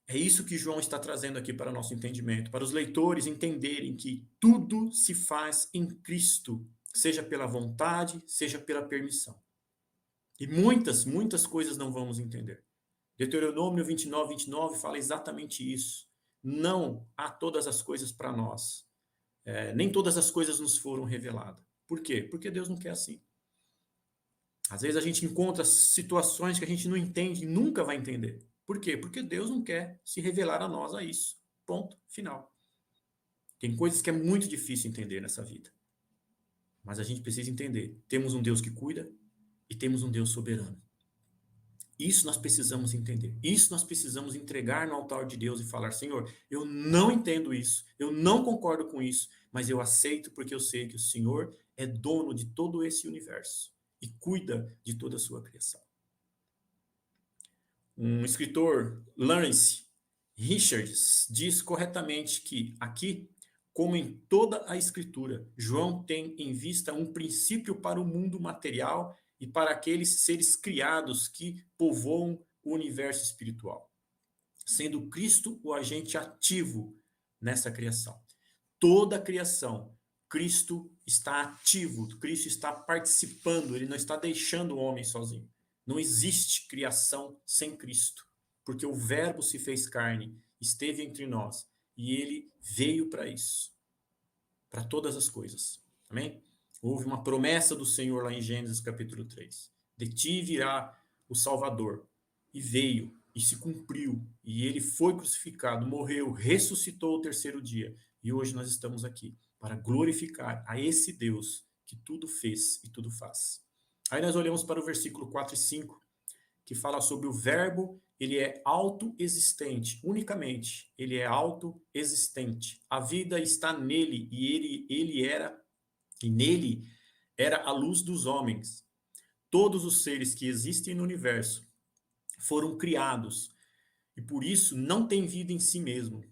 É isso que João está trazendo aqui para nosso entendimento, para os leitores entenderem que tudo se faz em Cristo. seja pela vontade, seja pela permissão. E muitas, muitas coisas não vamos entender. Deuteronômio 29 fala exatamente isso. Não há todas as coisas para nós. Nem todas as coisas nos foram reveladas. Por quê? Porque Deus não quer assim. Às vezes a gente encontra situações que a gente não entende e nunca vai entender. Por quê? Porque Deus não quer se revelar a nós a isso. Ponto, final. Tem coisas que é muito difícil entender nessa vida. Mas a gente precisa entender. Temos um Deus que cuida e temos um Deus soberano. Isso nós precisamos entender. Isso nós precisamos entregar no altar de Deus e falar: Senhor, eu não entendo isso, eu não concordo com isso, mas eu aceito porque eu sei que o Senhor é dono de todo esse universo e cuida de toda a sua criação. Um escritor, Lawrence Richards, diz corretamente que aqui, como em toda a Escritura, João tem em vista um princípio para o mundo material e para aqueles seres criados que povoam o universo espiritual, sendo Cristo o agente ativo nessa criação. Toda a criação, Cristo está ativo, Cristo está participando, ele não está deixando o homem sozinho. Não existe criação sem Cristo, porque o Verbo se fez carne, esteve entre nós, e ele veio para isso, para todas as coisas. Amém? Houve uma promessa do Senhor lá em Gênesis capítulo 3. De ti virá o Salvador. E veio, e se cumpriu, e ele foi crucificado, morreu, ressuscitou o terceiro dia. E hoje nós estamos aqui para glorificar a esse Deus que tudo fez e tudo faz. Aí nós olhamos para o versículo 4 e 5, que fala sobre o verbo, ele é autoexistente, unicamente, ele é autoexistente. A vida está nele e nele era a luz dos homens. Todos os seres que existem no universo foram criados e por isso não tem vida em si mesmo.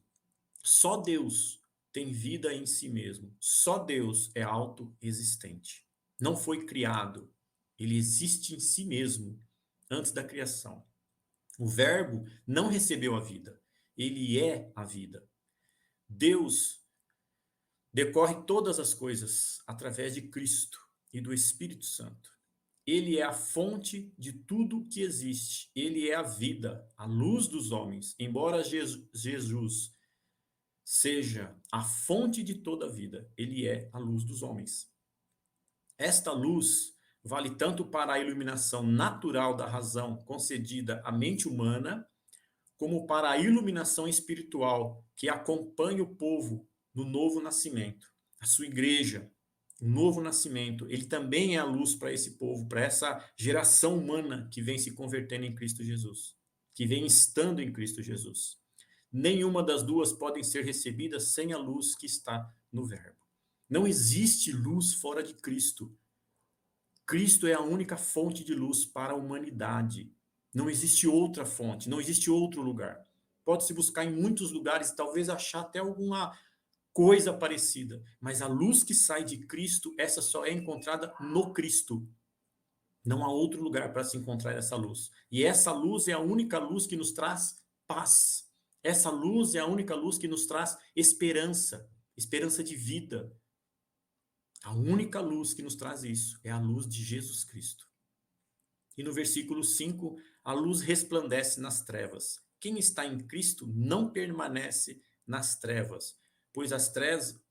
Só Deus tem vida em si mesmo. Só Deus é autoexistente. Não foi criado. Ele existe em si mesmo antes da criação. O Verbo não recebeu a vida. Ele é a vida. Deus decorre todas as coisas através de Cristo e do Espírito Santo. Ele é a fonte de tudo que existe. Ele é a vida, a luz dos homens. Embora Jesus seja a fonte de toda a vida, ele é a luz dos homens. Esta luz vale tanto para a iluminação natural da razão concedida à mente humana, como para a iluminação espiritual que acompanha o povo no novo nascimento, a sua igreja, o novo nascimento. Ele também é a luz para esse povo, para essa geração humana que vem se convertendo em Cristo Jesus, que vem estando em Cristo Jesus. Nenhuma das duas podem ser recebidas sem a luz que está no Verbo. Não existe luz fora de Cristo. Cristo é a única fonte de luz para a humanidade. Não existe outra fonte, não existe outro lugar. Pode-se buscar em muitos lugares, talvez achar até alguma coisa parecida, mas a luz que sai de Cristo, essa só é encontrada no Cristo. Não há outro lugar para se encontrar essa luz. E essa luz é a única luz que nos traz paz. Essa luz é a única luz que nos traz esperança, esperança de vida. A única luz que nos traz isso é a luz de Jesus Cristo. E no versículo 5, a luz resplandece nas trevas. Quem está em Cristo não permanece nas trevas, pois as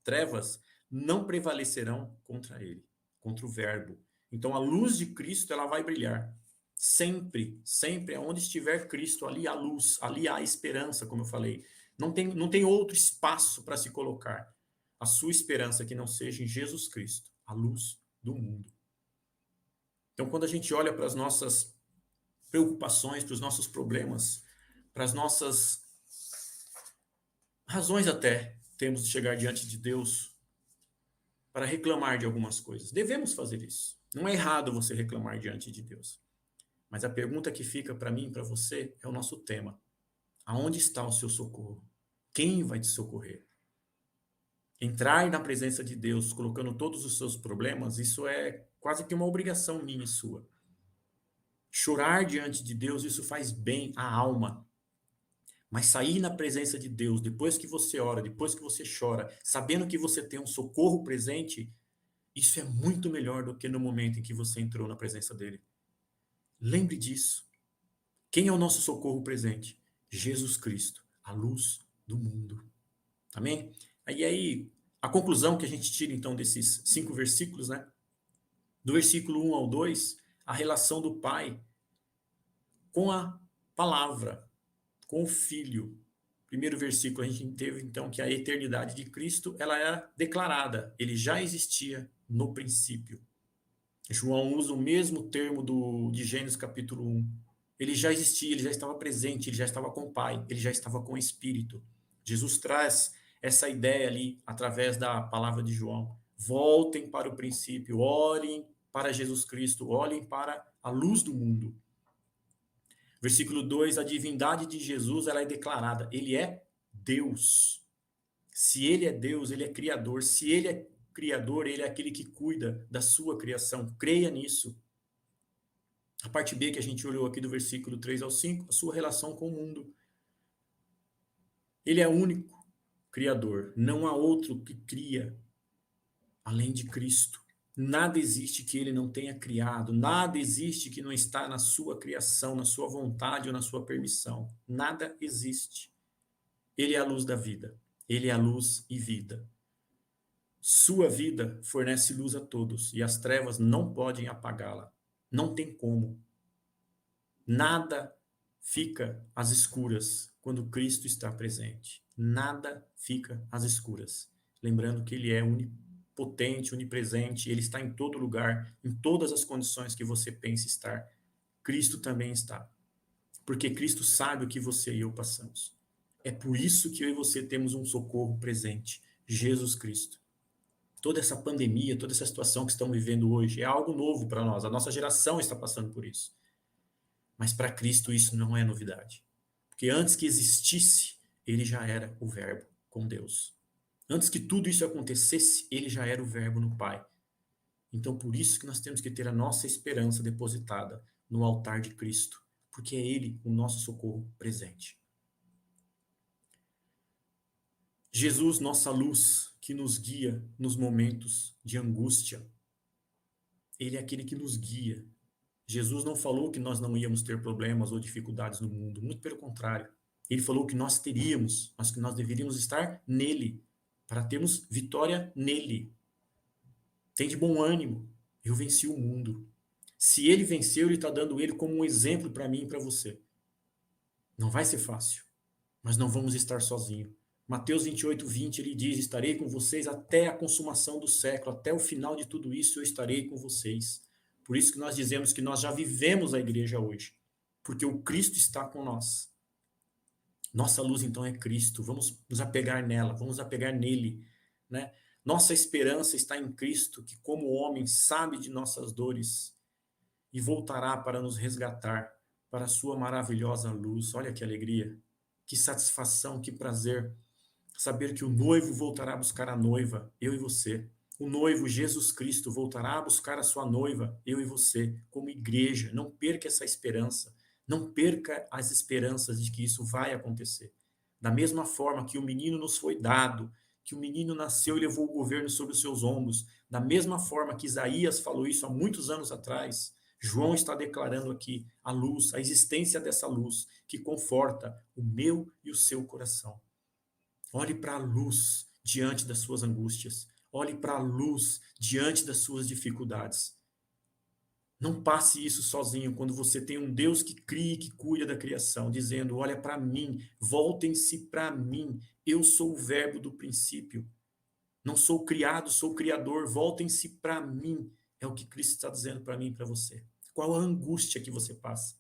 trevas não prevalecerão contra ele, contra o Verbo. Então a luz de Cristo ela vai brilhar. Sempre, sempre, onde estiver Cristo, ali há luz, ali há esperança, como eu falei. Não tem outro espaço para se colocar a sua esperança que não seja em Jesus Cristo, a luz do mundo. Então, quando a gente olha para as nossas preocupações, para os nossos problemas, para as nossas razões até, temos de chegar diante de Deus para reclamar de algumas coisas. Devemos fazer isso. Não é errado você reclamar diante de Deus. Mas a pergunta que fica para mim e para você é o nosso tema. Aonde está o seu socorro? Quem vai te socorrer? Entrar na presença de Deus, colocando todos os seus problemas, isso é quase que uma obrigação minha e sua. Chorar diante de Deus, isso faz bem à alma. Mas sair na presença de Deus, depois que você ora, depois que você chora, sabendo que você tem um socorro presente, Isso é muito melhor do que no momento em que você entrou na presença dele. Lembre disso. Quem é o nosso socorro presente? Jesus Cristo, a luz do mundo. Amém? E aí, a conclusão que a gente tira então desses 5 versículos, né? Do versículo 1 ao 2, a relação do Pai com a palavra, com o Filho. Primeiro versículo a gente teve então que a eternidade de Cristo, ela era declarada, ele já existia no princípio. João usa o mesmo termo de Gênesis capítulo 1. Ele já existia, ele já estava presente, ele já estava com o Pai, ele já estava com o Espírito. Jesus traz essa ideia ali através da palavra de João. Voltem para o princípio, olhem para Jesus Cristo, olhem para a luz do mundo. Versículo 2, a divindade de Jesus, ela é declarada, ele é Deus. Se ele é Deus, ele é criador. Se ele é criador, ele é aquele que cuida da sua criação. Creia nisso. A parte B que a gente olhou aqui do versículo 3 ao 5, a sua relação com o mundo. Ele é o único criador. Não há outro que cria além de Cristo. Nada existe que ele não tenha criado. Nada existe que não está na sua criação, na sua vontade ou na sua permissão. Nada existe. Ele é a luz da vida. Ele é a luz e vida. Sua vida fornece luz a todos e as trevas não podem apagá-la. Não tem como. Nada fica às escuras quando Cristo está presente. Nada fica às escuras. Lembrando que ele é onipotente, onipresente, ele está em todo lugar, em todas as condições que você pensa estar. Cristo também está. Porque Cristo sabe o que você e eu passamos. É por isso que eu e você temos um socorro presente, Jesus Cristo. Toda essa pandemia, toda essa situação que estamos vivendo hoje é algo novo para nós. A nossa geração está passando por isso. Mas para Cristo isso não é novidade. Porque antes que existisse, ele já era o Verbo com Deus. Antes que tudo isso acontecesse, ele já era o Verbo no Pai. Então por isso que nós temos que ter a nossa esperança depositada no altar de Cristo. Porque é ele o nosso socorro presente. Jesus, nossa luz, que nos guia nos momentos de angústia. Ele é aquele que nos guia. Jesus não falou que nós não íamos ter problemas ou dificuldades no mundo, muito pelo contrário. Ele falou que nós teríamos, mas que nós deveríamos estar nele, para termos vitória nele. Tem de bom ânimo, eu venci o mundo. Se ele venceu, ele está dando ele como um exemplo para mim e para você. Não vai ser fácil, mas não vamos estar sozinhos. Mateus 28, 20, ele diz, estarei com vocês até a consumação do século, até o final de tudo isso eu estarei com vocês. Por isso que nós dizemos que nós já vivemos a igreja hoje, porque o Cristo está com nós. Nossa luz então é Cristo, vamos nos apegar nela, vamos nos apegar nele, né? Nossa esperança está em Cristo, que como homem sabe de nossas dores e voltará para nos resgatar para a sua maravilhosa luz. Olha que alegria, que satisfação, que prazer. Saber que o noivo voltará a buscar a noiva, eu e você. O noivo, Jesus Cristo, voltará a buscar a sua noiva, eu e você, como igreja. Não perca essa esperança. Não perca as esperanças de que isso vai acontecer. Da mesma forma que o menino nos foi dado, que o menino nasceu e levou o governo sobre os seus ombros, da mesma forma que Isaías falou isso há muitos anos atrás, João está declarando aqui a luz, a existência dessa luz que conforta o meu e o seu coração. Olhe para a luz diante das suas angústias. Olhe para a luz diante das suas dificuldades. Não passe isso sozinho quando você tem um Deus que cria e que cuida da criação, dizendo, olha para mim, voltem-se para mim. Eu sou o verbo do princípio. Não sou criado, sou criador. Voltem-se para mim. É o que Cristo está dizendo para mim e para você. Qual a angústia que você passa?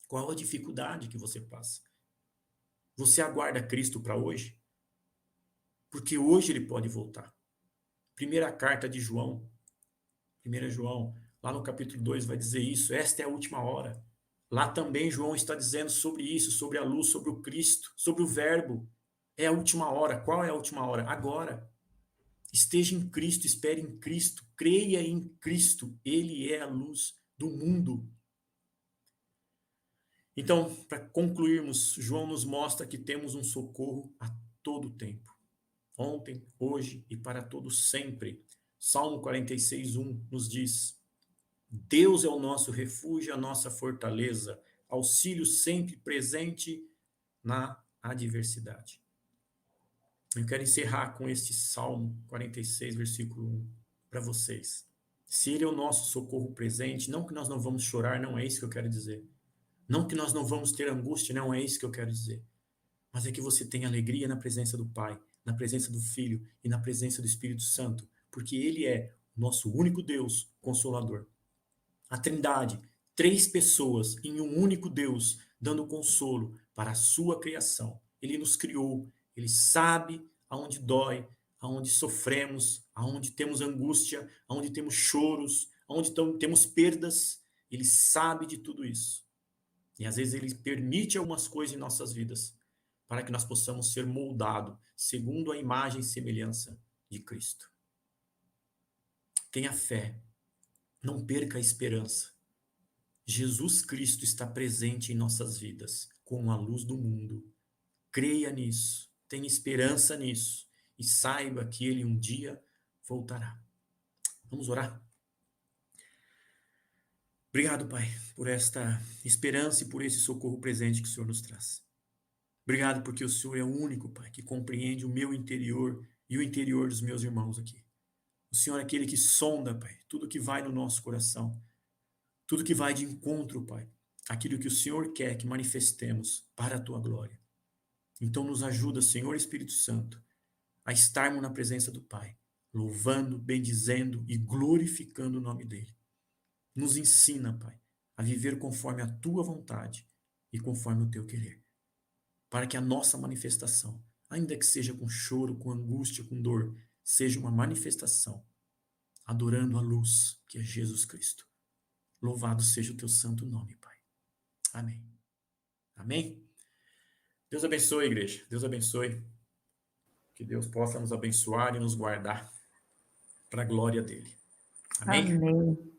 Qual a dificuldade que você passa? Você aguarda Cristo para hoje? Porque hoje ele pode voltar. Primeira carta de João, 1 João, lá no capítulo 2 vai dizer isso, esta é a última hora. Lá também João está dizendo sobre isso, sobre a luz, sobre o Cristo, sobre o verbo. É a última hora. Qual é a última hora? Agora. Esteja em Cristo, espere em Cristo, creia em Cristo. Ele é a luz do mundo. Então, para concluirmos, João nos mostra que temos um socorro a todo tempo. Ontem, hoje e para todo sempre. Salmo 46:1 nos diz: Deus é o nosso refúgio, a nossa fortaleza, auxílio sempre presente na adversidade. Eu quero encerrar com este Salmo 46, versículo 1, para vocês. Se Ele é o nosso socorro presente, não que nós não vamos chorar, não é isso que eu quero dizer. Não que nós não vamos ter angústia, não é isso que eu quero dizer. Mas é que você tem alegria na presença do Pai, na presença do Filho e na presença do Espírito Santo, porque Ele é o nosso único Deus consolador. A Trindade, 3 pessoas em um único Deus, dando consolo para a sua criação. Ele nos criou, Ele sabe aonde dói, aonde sofremos, aonde temos angústia, aonde temos choros, aonde temos perdas. Ele sabe de tudo isso. E às vezes Ele permite algumas coisas em nossas vidas para que nós possamos ser moldados segundo a imagem e semelhança de Cristo. Tenha fé, não perca a esperança. Jesus Cristo está presente em nossas vidas, como a luz do mundo. Creia nisso, tenha esperança nisso e saiba que Ele um dia voltará. Vamos orar? Obrigado, Pai, por esta esperança e por esse socorro presente que o Senhor nos traz. Obrigado porque o Senhor é o único, Pai, que compreende o meu interior e o interior dos meus irmãos aqui. O Senhor é aquele que sonda, Pai, tudo que vai no nosso coração, tudo que vai de encontro, Pai, aquilo que o Senhor quer que manifestemos para a Tua glória. Então nos ajuda, Senhor Espírito Santo, a estarmos na presença do Pai, louvando, bendizendo e glorificando o nome dEle. Nos ensina, Pai, a viver conforme a Tua vontade e conforme o Teu querer, para que a nossa manifestação, ainda que seja com choro, com angústia, com dor, seja uma manifestação adorando a luz que é Jesus Cristo. Louvado seja o Teu santo nome, Pai. Amém. Amém? Deus abençoe, igreja. Deus abençoe. Que Deus possa nos abençoar e nos guardar para a glória dEle. Amém? Amém.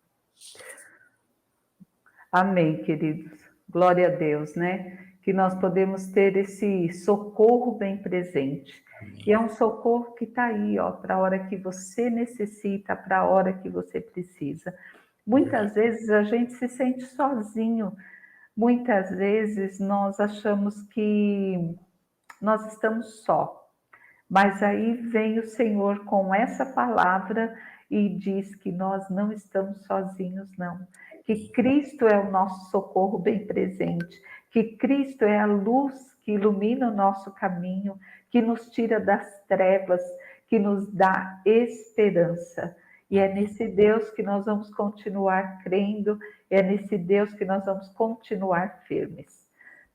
Amém, queridos. Glória a Deus, né? Que nós podemos ter esse socorro bem presente. Amém. E é um socorro que está aí, ó, para a hora que você necessita, para a hora que você precisa. Muitas vezes a gente se sente sozinho. Muitas vezes nós achamos que nós estamos só. Mas aí vem o Senhor com essa palavra e diz que nós não estamos sozinhos, não. Que Cristo é o nosso socorro bem presente, que Cristo é a luz que ilumina o nosso caminho, que nos tira das trevas, que nos dá esperança. E é nesse Deus que nós vamos continuar crendo, é nesse Deus que nós vamos continuar firmes.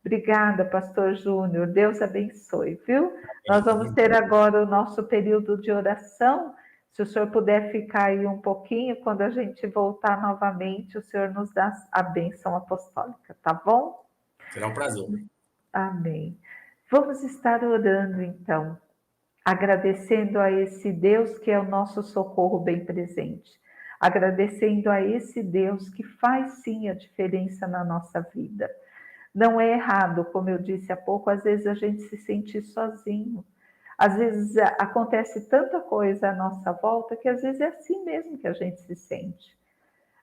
Obrigada, Pastor Júnior. Deus abençoe, viu? Nós vamos ter agora o nosso período de oração. Se o senhor puder ficar aí um pouquinho, quando a gente voltar novamente, o senhor nos dá a bênção apostólica, tá bom? Será um prazer. Amém. Vamos estar orando, então, agradecendo a esse Deus que é o nosso socorro bem presente, agradecendo a esse Deus que faz sim a diferença na nossa vida. Não é errado, como eu disse há pouco, às vezes a gente se sente sozinho. Às vezes acontece tanta coisa à nossa volta que às vezes é assim mesmo que a gente se sente.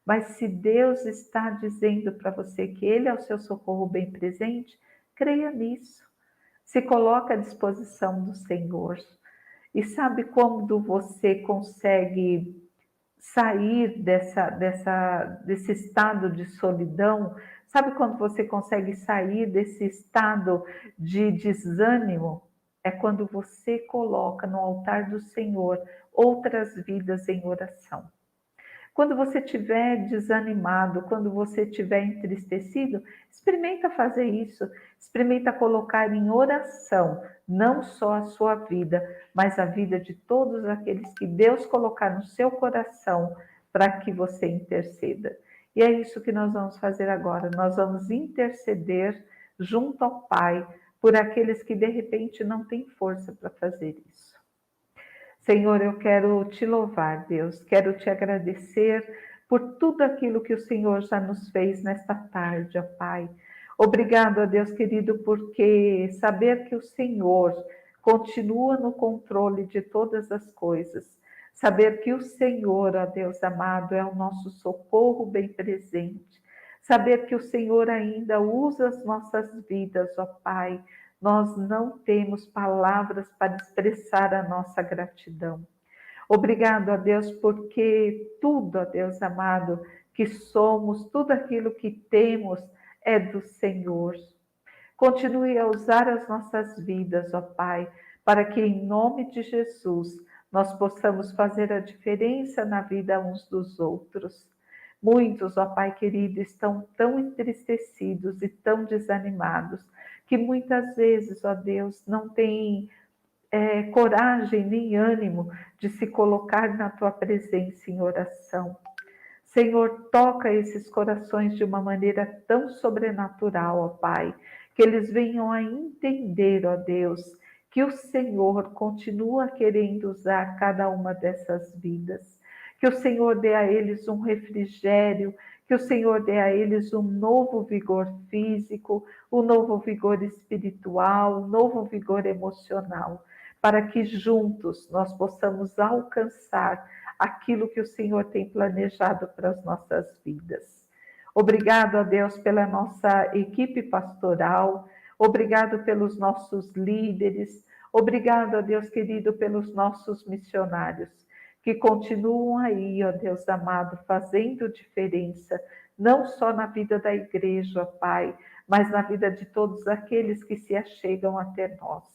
Mas se Deus está dizendo para você que Ele é o seu socorro bem presente, creia nisso. Se coloque à disposição do Senhor. E sabe quando você consegue sair desse estado de solidão? Sabe quando você consegue sair desse estado de desânimo? É quando você coloca no altar do Senhor outras vidas em oração. Quando você estiver desanimado, quando você estiver entristecido, experimenta fazer isso. Experimenta colocar em oração não só a sua vida, mas a vida de todos aqueles que Deus colocar no seu coração para que você interceda. E é isso que nós vamos fazer agora. Nós vamos interceder junto ao Pai por aqueles que de repente não têm força para fazer isso. Senhor, eu quero te louvar, Deus, quero te agradecer por tudo aquilo que o Senhor já nos fez nesta tarde, ó Pai. Obrigado, ó Deus querido, porque saber que o Senhor continua no controle de todas as coisas, Saber que o Senhor, ó Deus amado, é o nosso socorro bem presente. Saber que o Senhor ainda usa as nossas vidas, ó Pai. Nós não temos palavras para expressar a nossa gratidão. Obrigado, ó Deus, porque tudo, ó Deus amado, que somos, tudo aquilo que temos é do Senhor. Continue a usar as nossas vidas, ó Pai, para que em nome de Jesus nós possamos fazer a diferença na vida uns dos outros. Muitos, ó Pai querido, estão tão entristecidos e tão desanimados, que muitas vezes, ó Deus, não têm coragem nem ânimo de se colocar na Tua presença em oração. Senhor, toca esses corações de uma maneira tão sobrenatural, ó Pai, que eles venham a entender, ó Deus, que o Senhor continua querendo usar cada uma dessas vidas, que o Senhor dê a eles um refrigério, que o Senhor dê a eles um novo vigor físico, um novo vigor espiritual, um novo vigor emocional, para que juntos nós possamos alcançar aquilo que o Senhor tem planejado para as nossas vidas. Obrigado a Deus pela nossa equipe pastoral, obrigado pelos nossos líderes, obrigado a Deus querido pelos nossos missionários, que continuam aí, ó Deus amado, fazendo diferença, não só na vida da igreja, ó Pai, mas na vida de todos aqueles que se achegam até nós.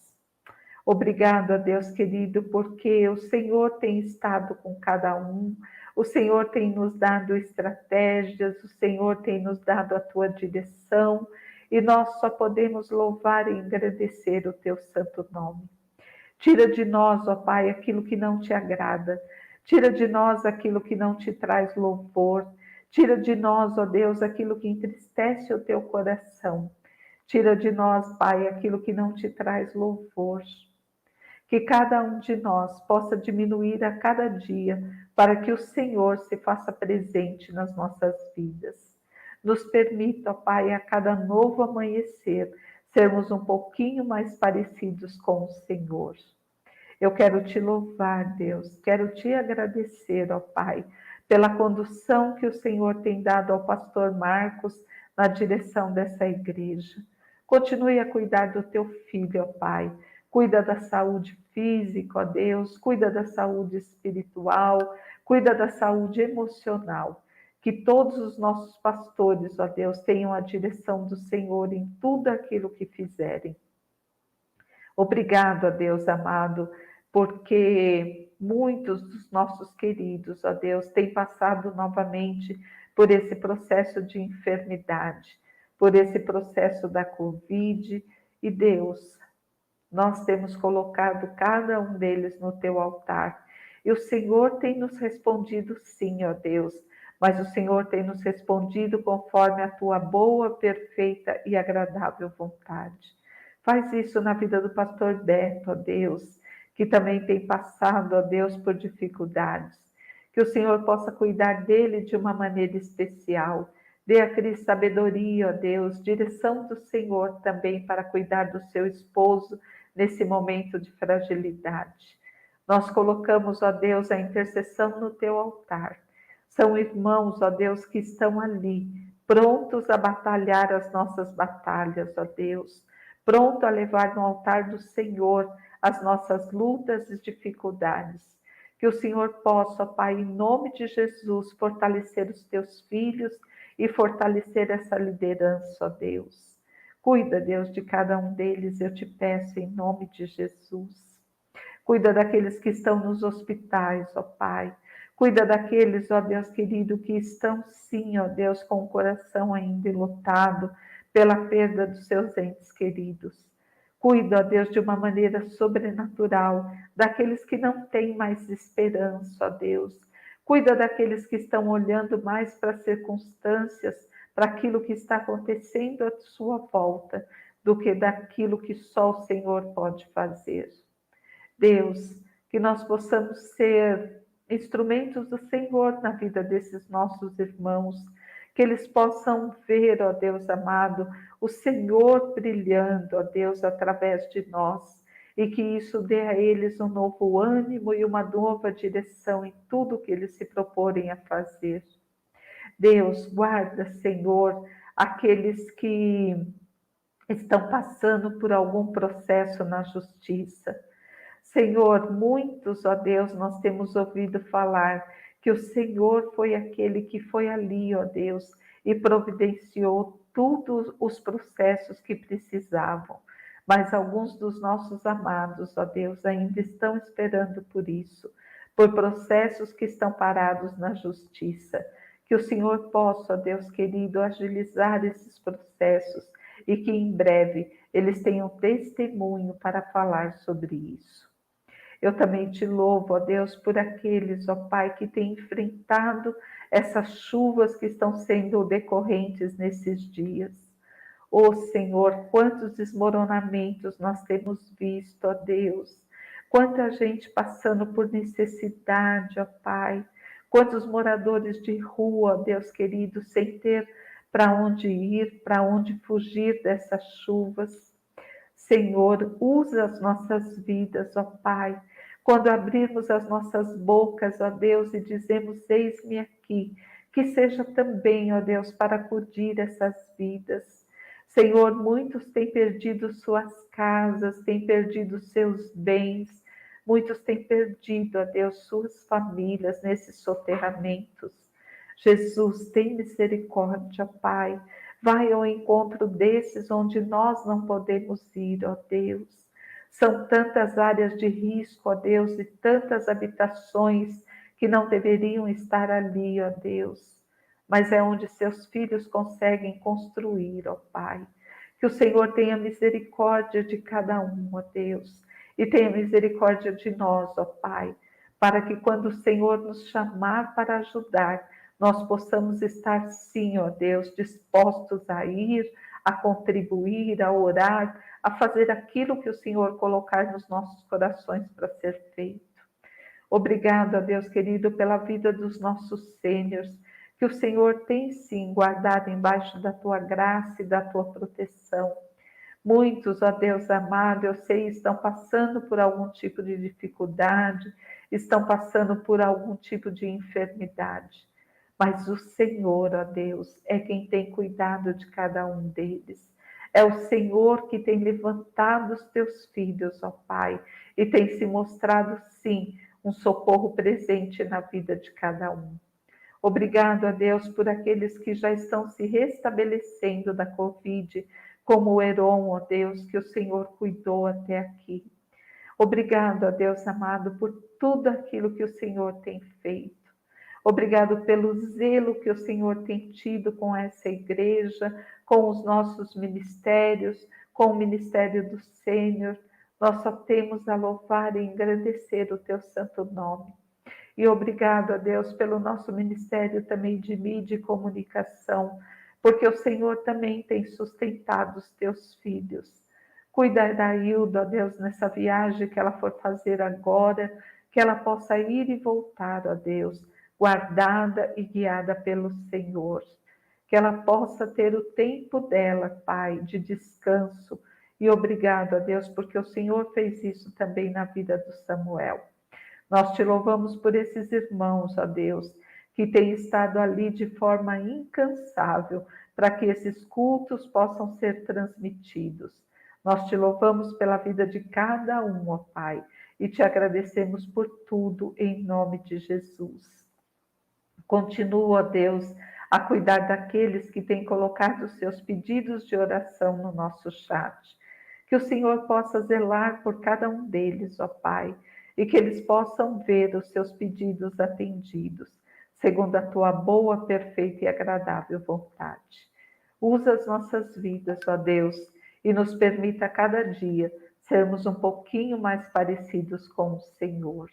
Obrigado a Deus querido, porque o Senhor tem estado com cada um, o Senhor tem nos dado estratégias, o Senhor tem nos dado a tua direção, e nós só podemos louvar e engrandecer o teu santo nome. Tira de nós, ó Pai, aquilo que não te agrada, tira de nós aquilo que não te traz louvor, tira de nós, ó Deus, aquilo que entristece o teu coração, tira de nós, Pai, aquilo que não te traz louvor. Que cada um de nós possa diminuir a cada dia para que o Senhor se faça presente nas nossas vidas. Nos permita, ó Pai, a cada novo amanhecer, sermos um pouquinho mais parecidos com o Senhor. Eu quero te louvar, Deus, quero te agradecer, ó Pai, pela condução que o Senhor tem dado ao pastor Marcos na direção dessa igreja. Continue a cuidar do teu filho, ó Pai. Cuida da saúde física, ó Deus, cuida da saúde espiritual, cuida da saúde emocional. Que todos os nossos pastores, ó Deus, tenham a direção do Senhor em tudo aquilo que fizerem. Obrigado, ó Deus amado, porque muitos dos nossos queridos, ó Deus, têm passado novamente por esse processo de enfermidade, por esse processo da Covid, e Deus, nós temos colocado cada um deles no teu altar. E o Senhor tem nos respondido sim, ó Deus, mas o Senhor tem nos respondido conforme a tua boa, perfeita e agradável vontade. Faz isso na vida do pastor Beto, ó Deus, que também tem passado, ó Deus, por dificuldades. Que o Senhor possa cuidar dele de uma maneira especial. Dê a Cris sabedoria, ó Deus, direção do Senhor também para cuidar do seu esposo, nesse momento de fragilidade. Nós colocamos, ó Deus, a intercessão no teu altar. São irmãos, ó Deus, que estão ali, prontos a batalhar as nossas batalhas, ó Deus, pronto a levar no altar do Senhor as nossas lutas e dificuldades. Que o Senhor possa, ó Pai, em nome de Jesus, fortalecer os teus filhos e fortalecer essa liderança, ó Deus. Cuida, Deus, de cada um deles, eu te peço, em nome de Jesus. Cuida daqueles que estão nos hospitais, ó Pai. Cuida daqueles, ó Deus querido, que estão sim, ó Deus, com o coração ainda enlutado pela perda dos seus entes queridos. Cuida, ó Deus, de uma maneira sobrenatural daqueles que não têm mais esperança, ó Deus. Cuida daqueles que estão olhando mais para as circunstâncias, para aquilo que está acontecendo à sua volta, do que daquilo que só o Senhor pode fazer. Deus, que nós possamos ser instrumentos do Senhor na vida desses nossos irmãos, que eles possam ver, ó Deus amado, o Senhor brilhando, ó Deus, através de nós, e que isso dê a eles um novo ânimo e uma nova direção em tudo que eles se proporem a fazer. Deus, guarda, Senhor, aqueles que estão passando por algum processo na justiça. Senhor, muitos, ó Deus, nós temos ouvido falar que o Senhor foi aquele que foi ali, ó Deus, e providenciou todos os processos que precisavam. Mas alguns dos nossos amados, ó Deus, ainda estão esperando por isso, por processos que estão parados na justiça. Que o Senhor possa, ó Deus querido, agilizar esses processos e que em breve eles tenham testemunho para falar sobre isso. Eu também te louvo, ó Deus, por aqueles, ó Pai, que têm enfrentado essas chuvas que estão sendo decorrentes nesses dias. Ó Senhor, quantos desmoronamentos nós temos visto, ó Deus. Quanta gente passando por necessidade, ó Pai. Quantos moradores de rua, ó Deus querido, sem ter para onde ir, para onde fugir dessas chuvas. Senhor, usa as nossas vidas, ó Pai. Quando abrirmos as nossas bocas, ó Deus, e dizemos, eis-me aqui, que seja também, ó Deus, para acudir essas vidas. Senhor, muitos têm perdido suas casas, têm perdido seus bens, muitos têm perdido, ó Deus, suas famílias nesses soterramentos. Jesus, tem misericórdia, Pai. Vai ao encontro desses onde nós não podemos ir, ó Deus. São tantas áreas de risco, ó Deus, e tantas habitações que não deveriam estar ali, ó Deus. Mas é onde seus filhos conseguem construir, ó Pai. Que o Senhor tenha misericórdia de cada um, ó Deus, e tenha misericórdia de nós, ó Pai, para que quando o Senhor nos chamar para ajudar, nós possamos estar, sim, ó Deus, dispostos a ir, a contribuir, a orar, a fazer aquilo que o Senhor colocar nos nossos corações para ser feito. Obrigado, ó Deus querido, pela vida dos nossos sêniors, que o Senhor tem, sim, guardado embaixo da tua graça e da tua proteção. Muitos, ó Deus amado, eu sei, estão passando por algum tipo de dificuldade, estão passando por algum tipo de enfermidade. Mas o Senhor, ó Deus, é quem tem cuidado de cada um deles. É o Senhor que tem levantado os teus filhos, ó Pai, e tem se mostrado, sim, um socorro presente na vida de cada um. Obrigado, ó Deus, por aqueles que já estão se restabelecendo da Covid, como o Heron, ó Deus, que o Senhor cuidou até aqui. Obrigado, ó Deus amado, por tudo aquilo que o Senhor tem feito. Obrigado pelo zelo que o Senhor tem tido com essa igreja, com os nossos ministérios, com o ministério do Sênior. Nós só temos a louvar e engrandecer o teu santo nome. E obrigado a Deus pelo nosso ministério também de mídia e comunicação, porque o Senhor também tem sustentado os teus filhos. Cuida da Hilda, ó Deus, nessa viagem que ela for fazer agora, que ela possa ir e voltar, ó Deus, guardada e guiada pelo Senhor. Que ela possa ter o tempo dela, Pai, de descanso. E obrigado a Deus, porque o Senhor fez isso também na vida do Samuel. Nós te louvamos por esses irmãos, ó Deus, que têm estado ali de forma incansável para que esses cultos possam ser transmitidos. Nós te louvamos pela vida de cada um, ó Pai, e te agradecemos por tudo em nome de Jesus. Continua, ó Deus, a cuidar daqueles que têm colocado seus pedidos de oração no nosso chat. Que o Senhor possa zelar por cada um deles, ó Pai, e que eles possam ver os seus pedidos atendidos, segundo a tua boa, perfeita e agradável vontade. Usa as nossas vidas, ó Deus, e nos permita a cada dia sermos um pouquinho mais parecidos com o Senhor.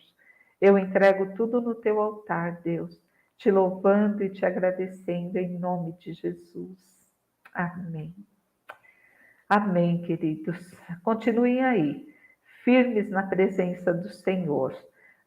Eu entrego tudo no teu altar, Deus, te louvando e te agradecendo em nome de Jesus. Amém. Amém, queridos. Continuem aí, firmes na presença do Senhor.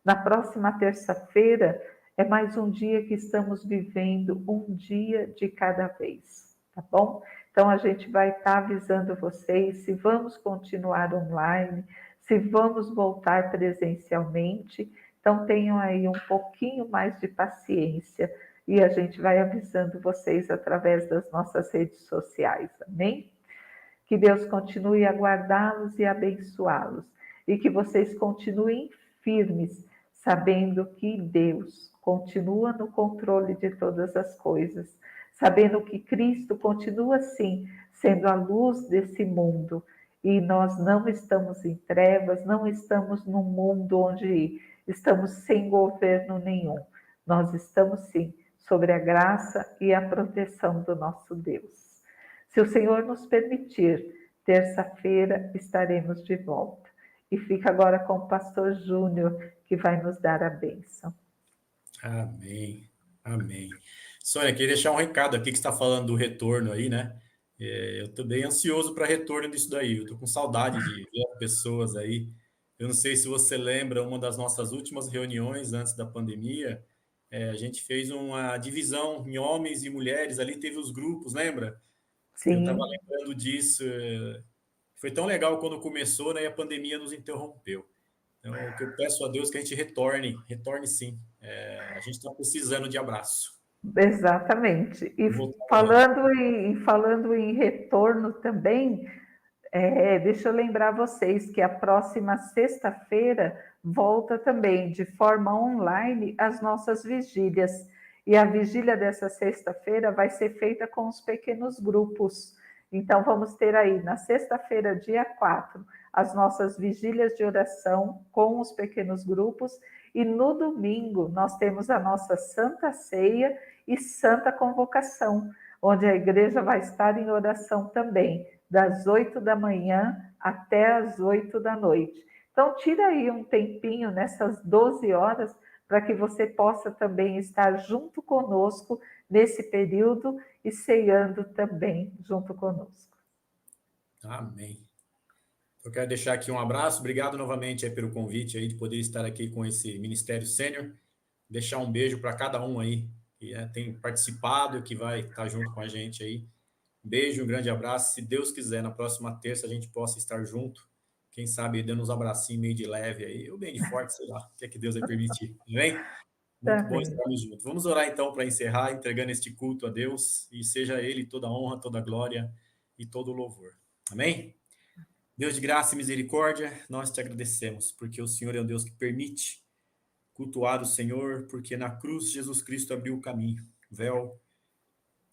Na próxima terça-feira é mais um dia que estamos vivendo, um dia de cada vez, tá bom? Então a gente vai estar avisando vocês se vamos continuar online, se vamos voltar presencialmente. Então, tenham aí um pouquinho mais de paciência e a gente vai avisando vocês através das nossas redes sociais, amém? Que Deus continue a guardá-los e abençoá-los e que vocês continuem firmes, sabendo que Deus continua no controle de todas as coisas, sabendo que Cristo continua, sim, sendo a luz desse mundo e nós não estamos em trevas, não estamos num mundo onde estamos sem governo nenhum. Nós estamos, sim, sobre a graça e a proteção do nosso Deus. Se o Senhor nos permitir, terça-feira estaremos de volta. E fica agora com o pastor Júnior, que vai nos dar a bênção. Amém, amém. Sônia, queria deixar um recado aqui que você está falando do retorno aí, né? Eu estou bem ansioso para retorno disso daí. Eu estou com saudade de ver as pessoas aí. Eu não sei se você lembra, uma das nossas últimas reuniões antes da pandemia, a gente fez uma divisão em homens e mulheres, ali teve os grupos, lembra? Eu estava Sim, lembrando disso. Foi tão legal quando começou, né? E a pandemia nos interrompeu. Então, o que eu peço a Deus é que a gente retorne sim. A gente está precisando de abraço. exatamente. E Voltar logo. falando em retorno também, deixa eu lembrar vocês que a próxima sexta-feira volta também de forma online as nossas vigílias. E a vigília dessa sexta-feira vai ser feita com os pequenos grupos. Então, vamos ter aí na sexta-feira, dia 4, as nossas vigílias de oração com os pequenos grupos. E no domingo, nós temos a nossa Santa Ceia e Santa Convocação, onde a igreja vai estar em oração também, das 8 da manhã até as 8 da noite. Então, tira aí um tempinho nessas 12 horas para que você possa também estar junto conosco nesse período e ceando também junto conosco. Amém. Eu quero deixar aqui um abraço. Obrigado novamente aí pelo convite aí de poder estar aqui com esse Ministério Sênior. Deixar um beijo para cada um aí que tem participado, que vai estar junto com a gente aí. Um beijo, um grande abraço. Se Deus quiser, na próxima terça a gente possa estar junto. Quem sabe dando uns abracinhos meio de leve aí, ou bem de forte, sei lá, o que é que Deus vai permitir. Tudo bem? Muito bom Também. estarmos juntos. Vamos orar então para encerrar, entregando este culto a Deus, e seja Ele toda a honra, toda a glória e todo o louvor. Amém? Deus de graça e misericórdia, nós te agradecemos, porque o Senhor é um Deus que permite cultuar o Senhor, porque na cruz Jesus Cristo abriu o caminho,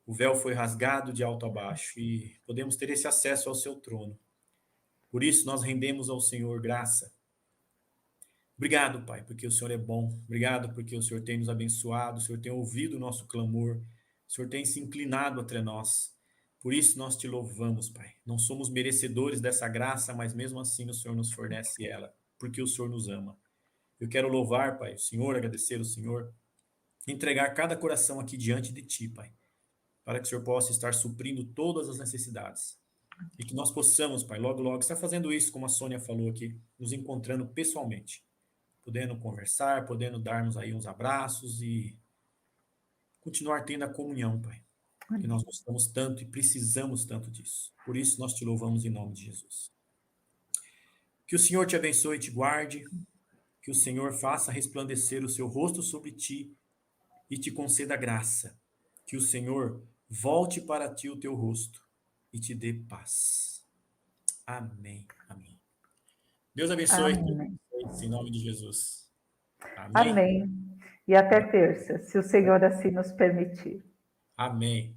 o véu foi rasgado de alto a baixo e podemos ter esse acesso ao seu trono. Por isso nós rendemos ao Senhor graça. Obrigado, Pai, porque o Senhor é bom. Obrigado porque o Senhor tem nos abençoado, o Senhor tem ouvido o nosso clamor, o Senhor tem se inclinado entre nós. Por isso nós te louvamos, Pai. Não somos merecedores dessa graça, mas mesmo assim o Senhor nos fornece ela, porque o Senhor nos ama. Eu quero louvar, Pai, o Senhor, agradecer o Senhor, entregar cada coração aqui diante de Ti, Pai, para que o Senhor possa estar suprindo todas as necessidades. E que nós possamos, Pai, logo, logo, estar fazendo isso, como a Sônia falou aqui, nos encontrando pessoalmente, podendo conversar, podendo darmos aí uns abraços e continuar tendo a comunhão, Pai, que nós gostamos tanto e precisamos tanto disso. Por isso nós te louvamos em nome de Jesus. Que o Senhor te abençoe e te guarde, que o Senhor faça resplandecer o seu rosto sobre ti e te conceda graça. Que o Senhor volte para ti o teu rosto e te dê paz. Amém. Amém. Deus abençoe Amém. em nome de Jesus. Amém. Amém. E até terça, se o Senhor assim nos permitir. Amém.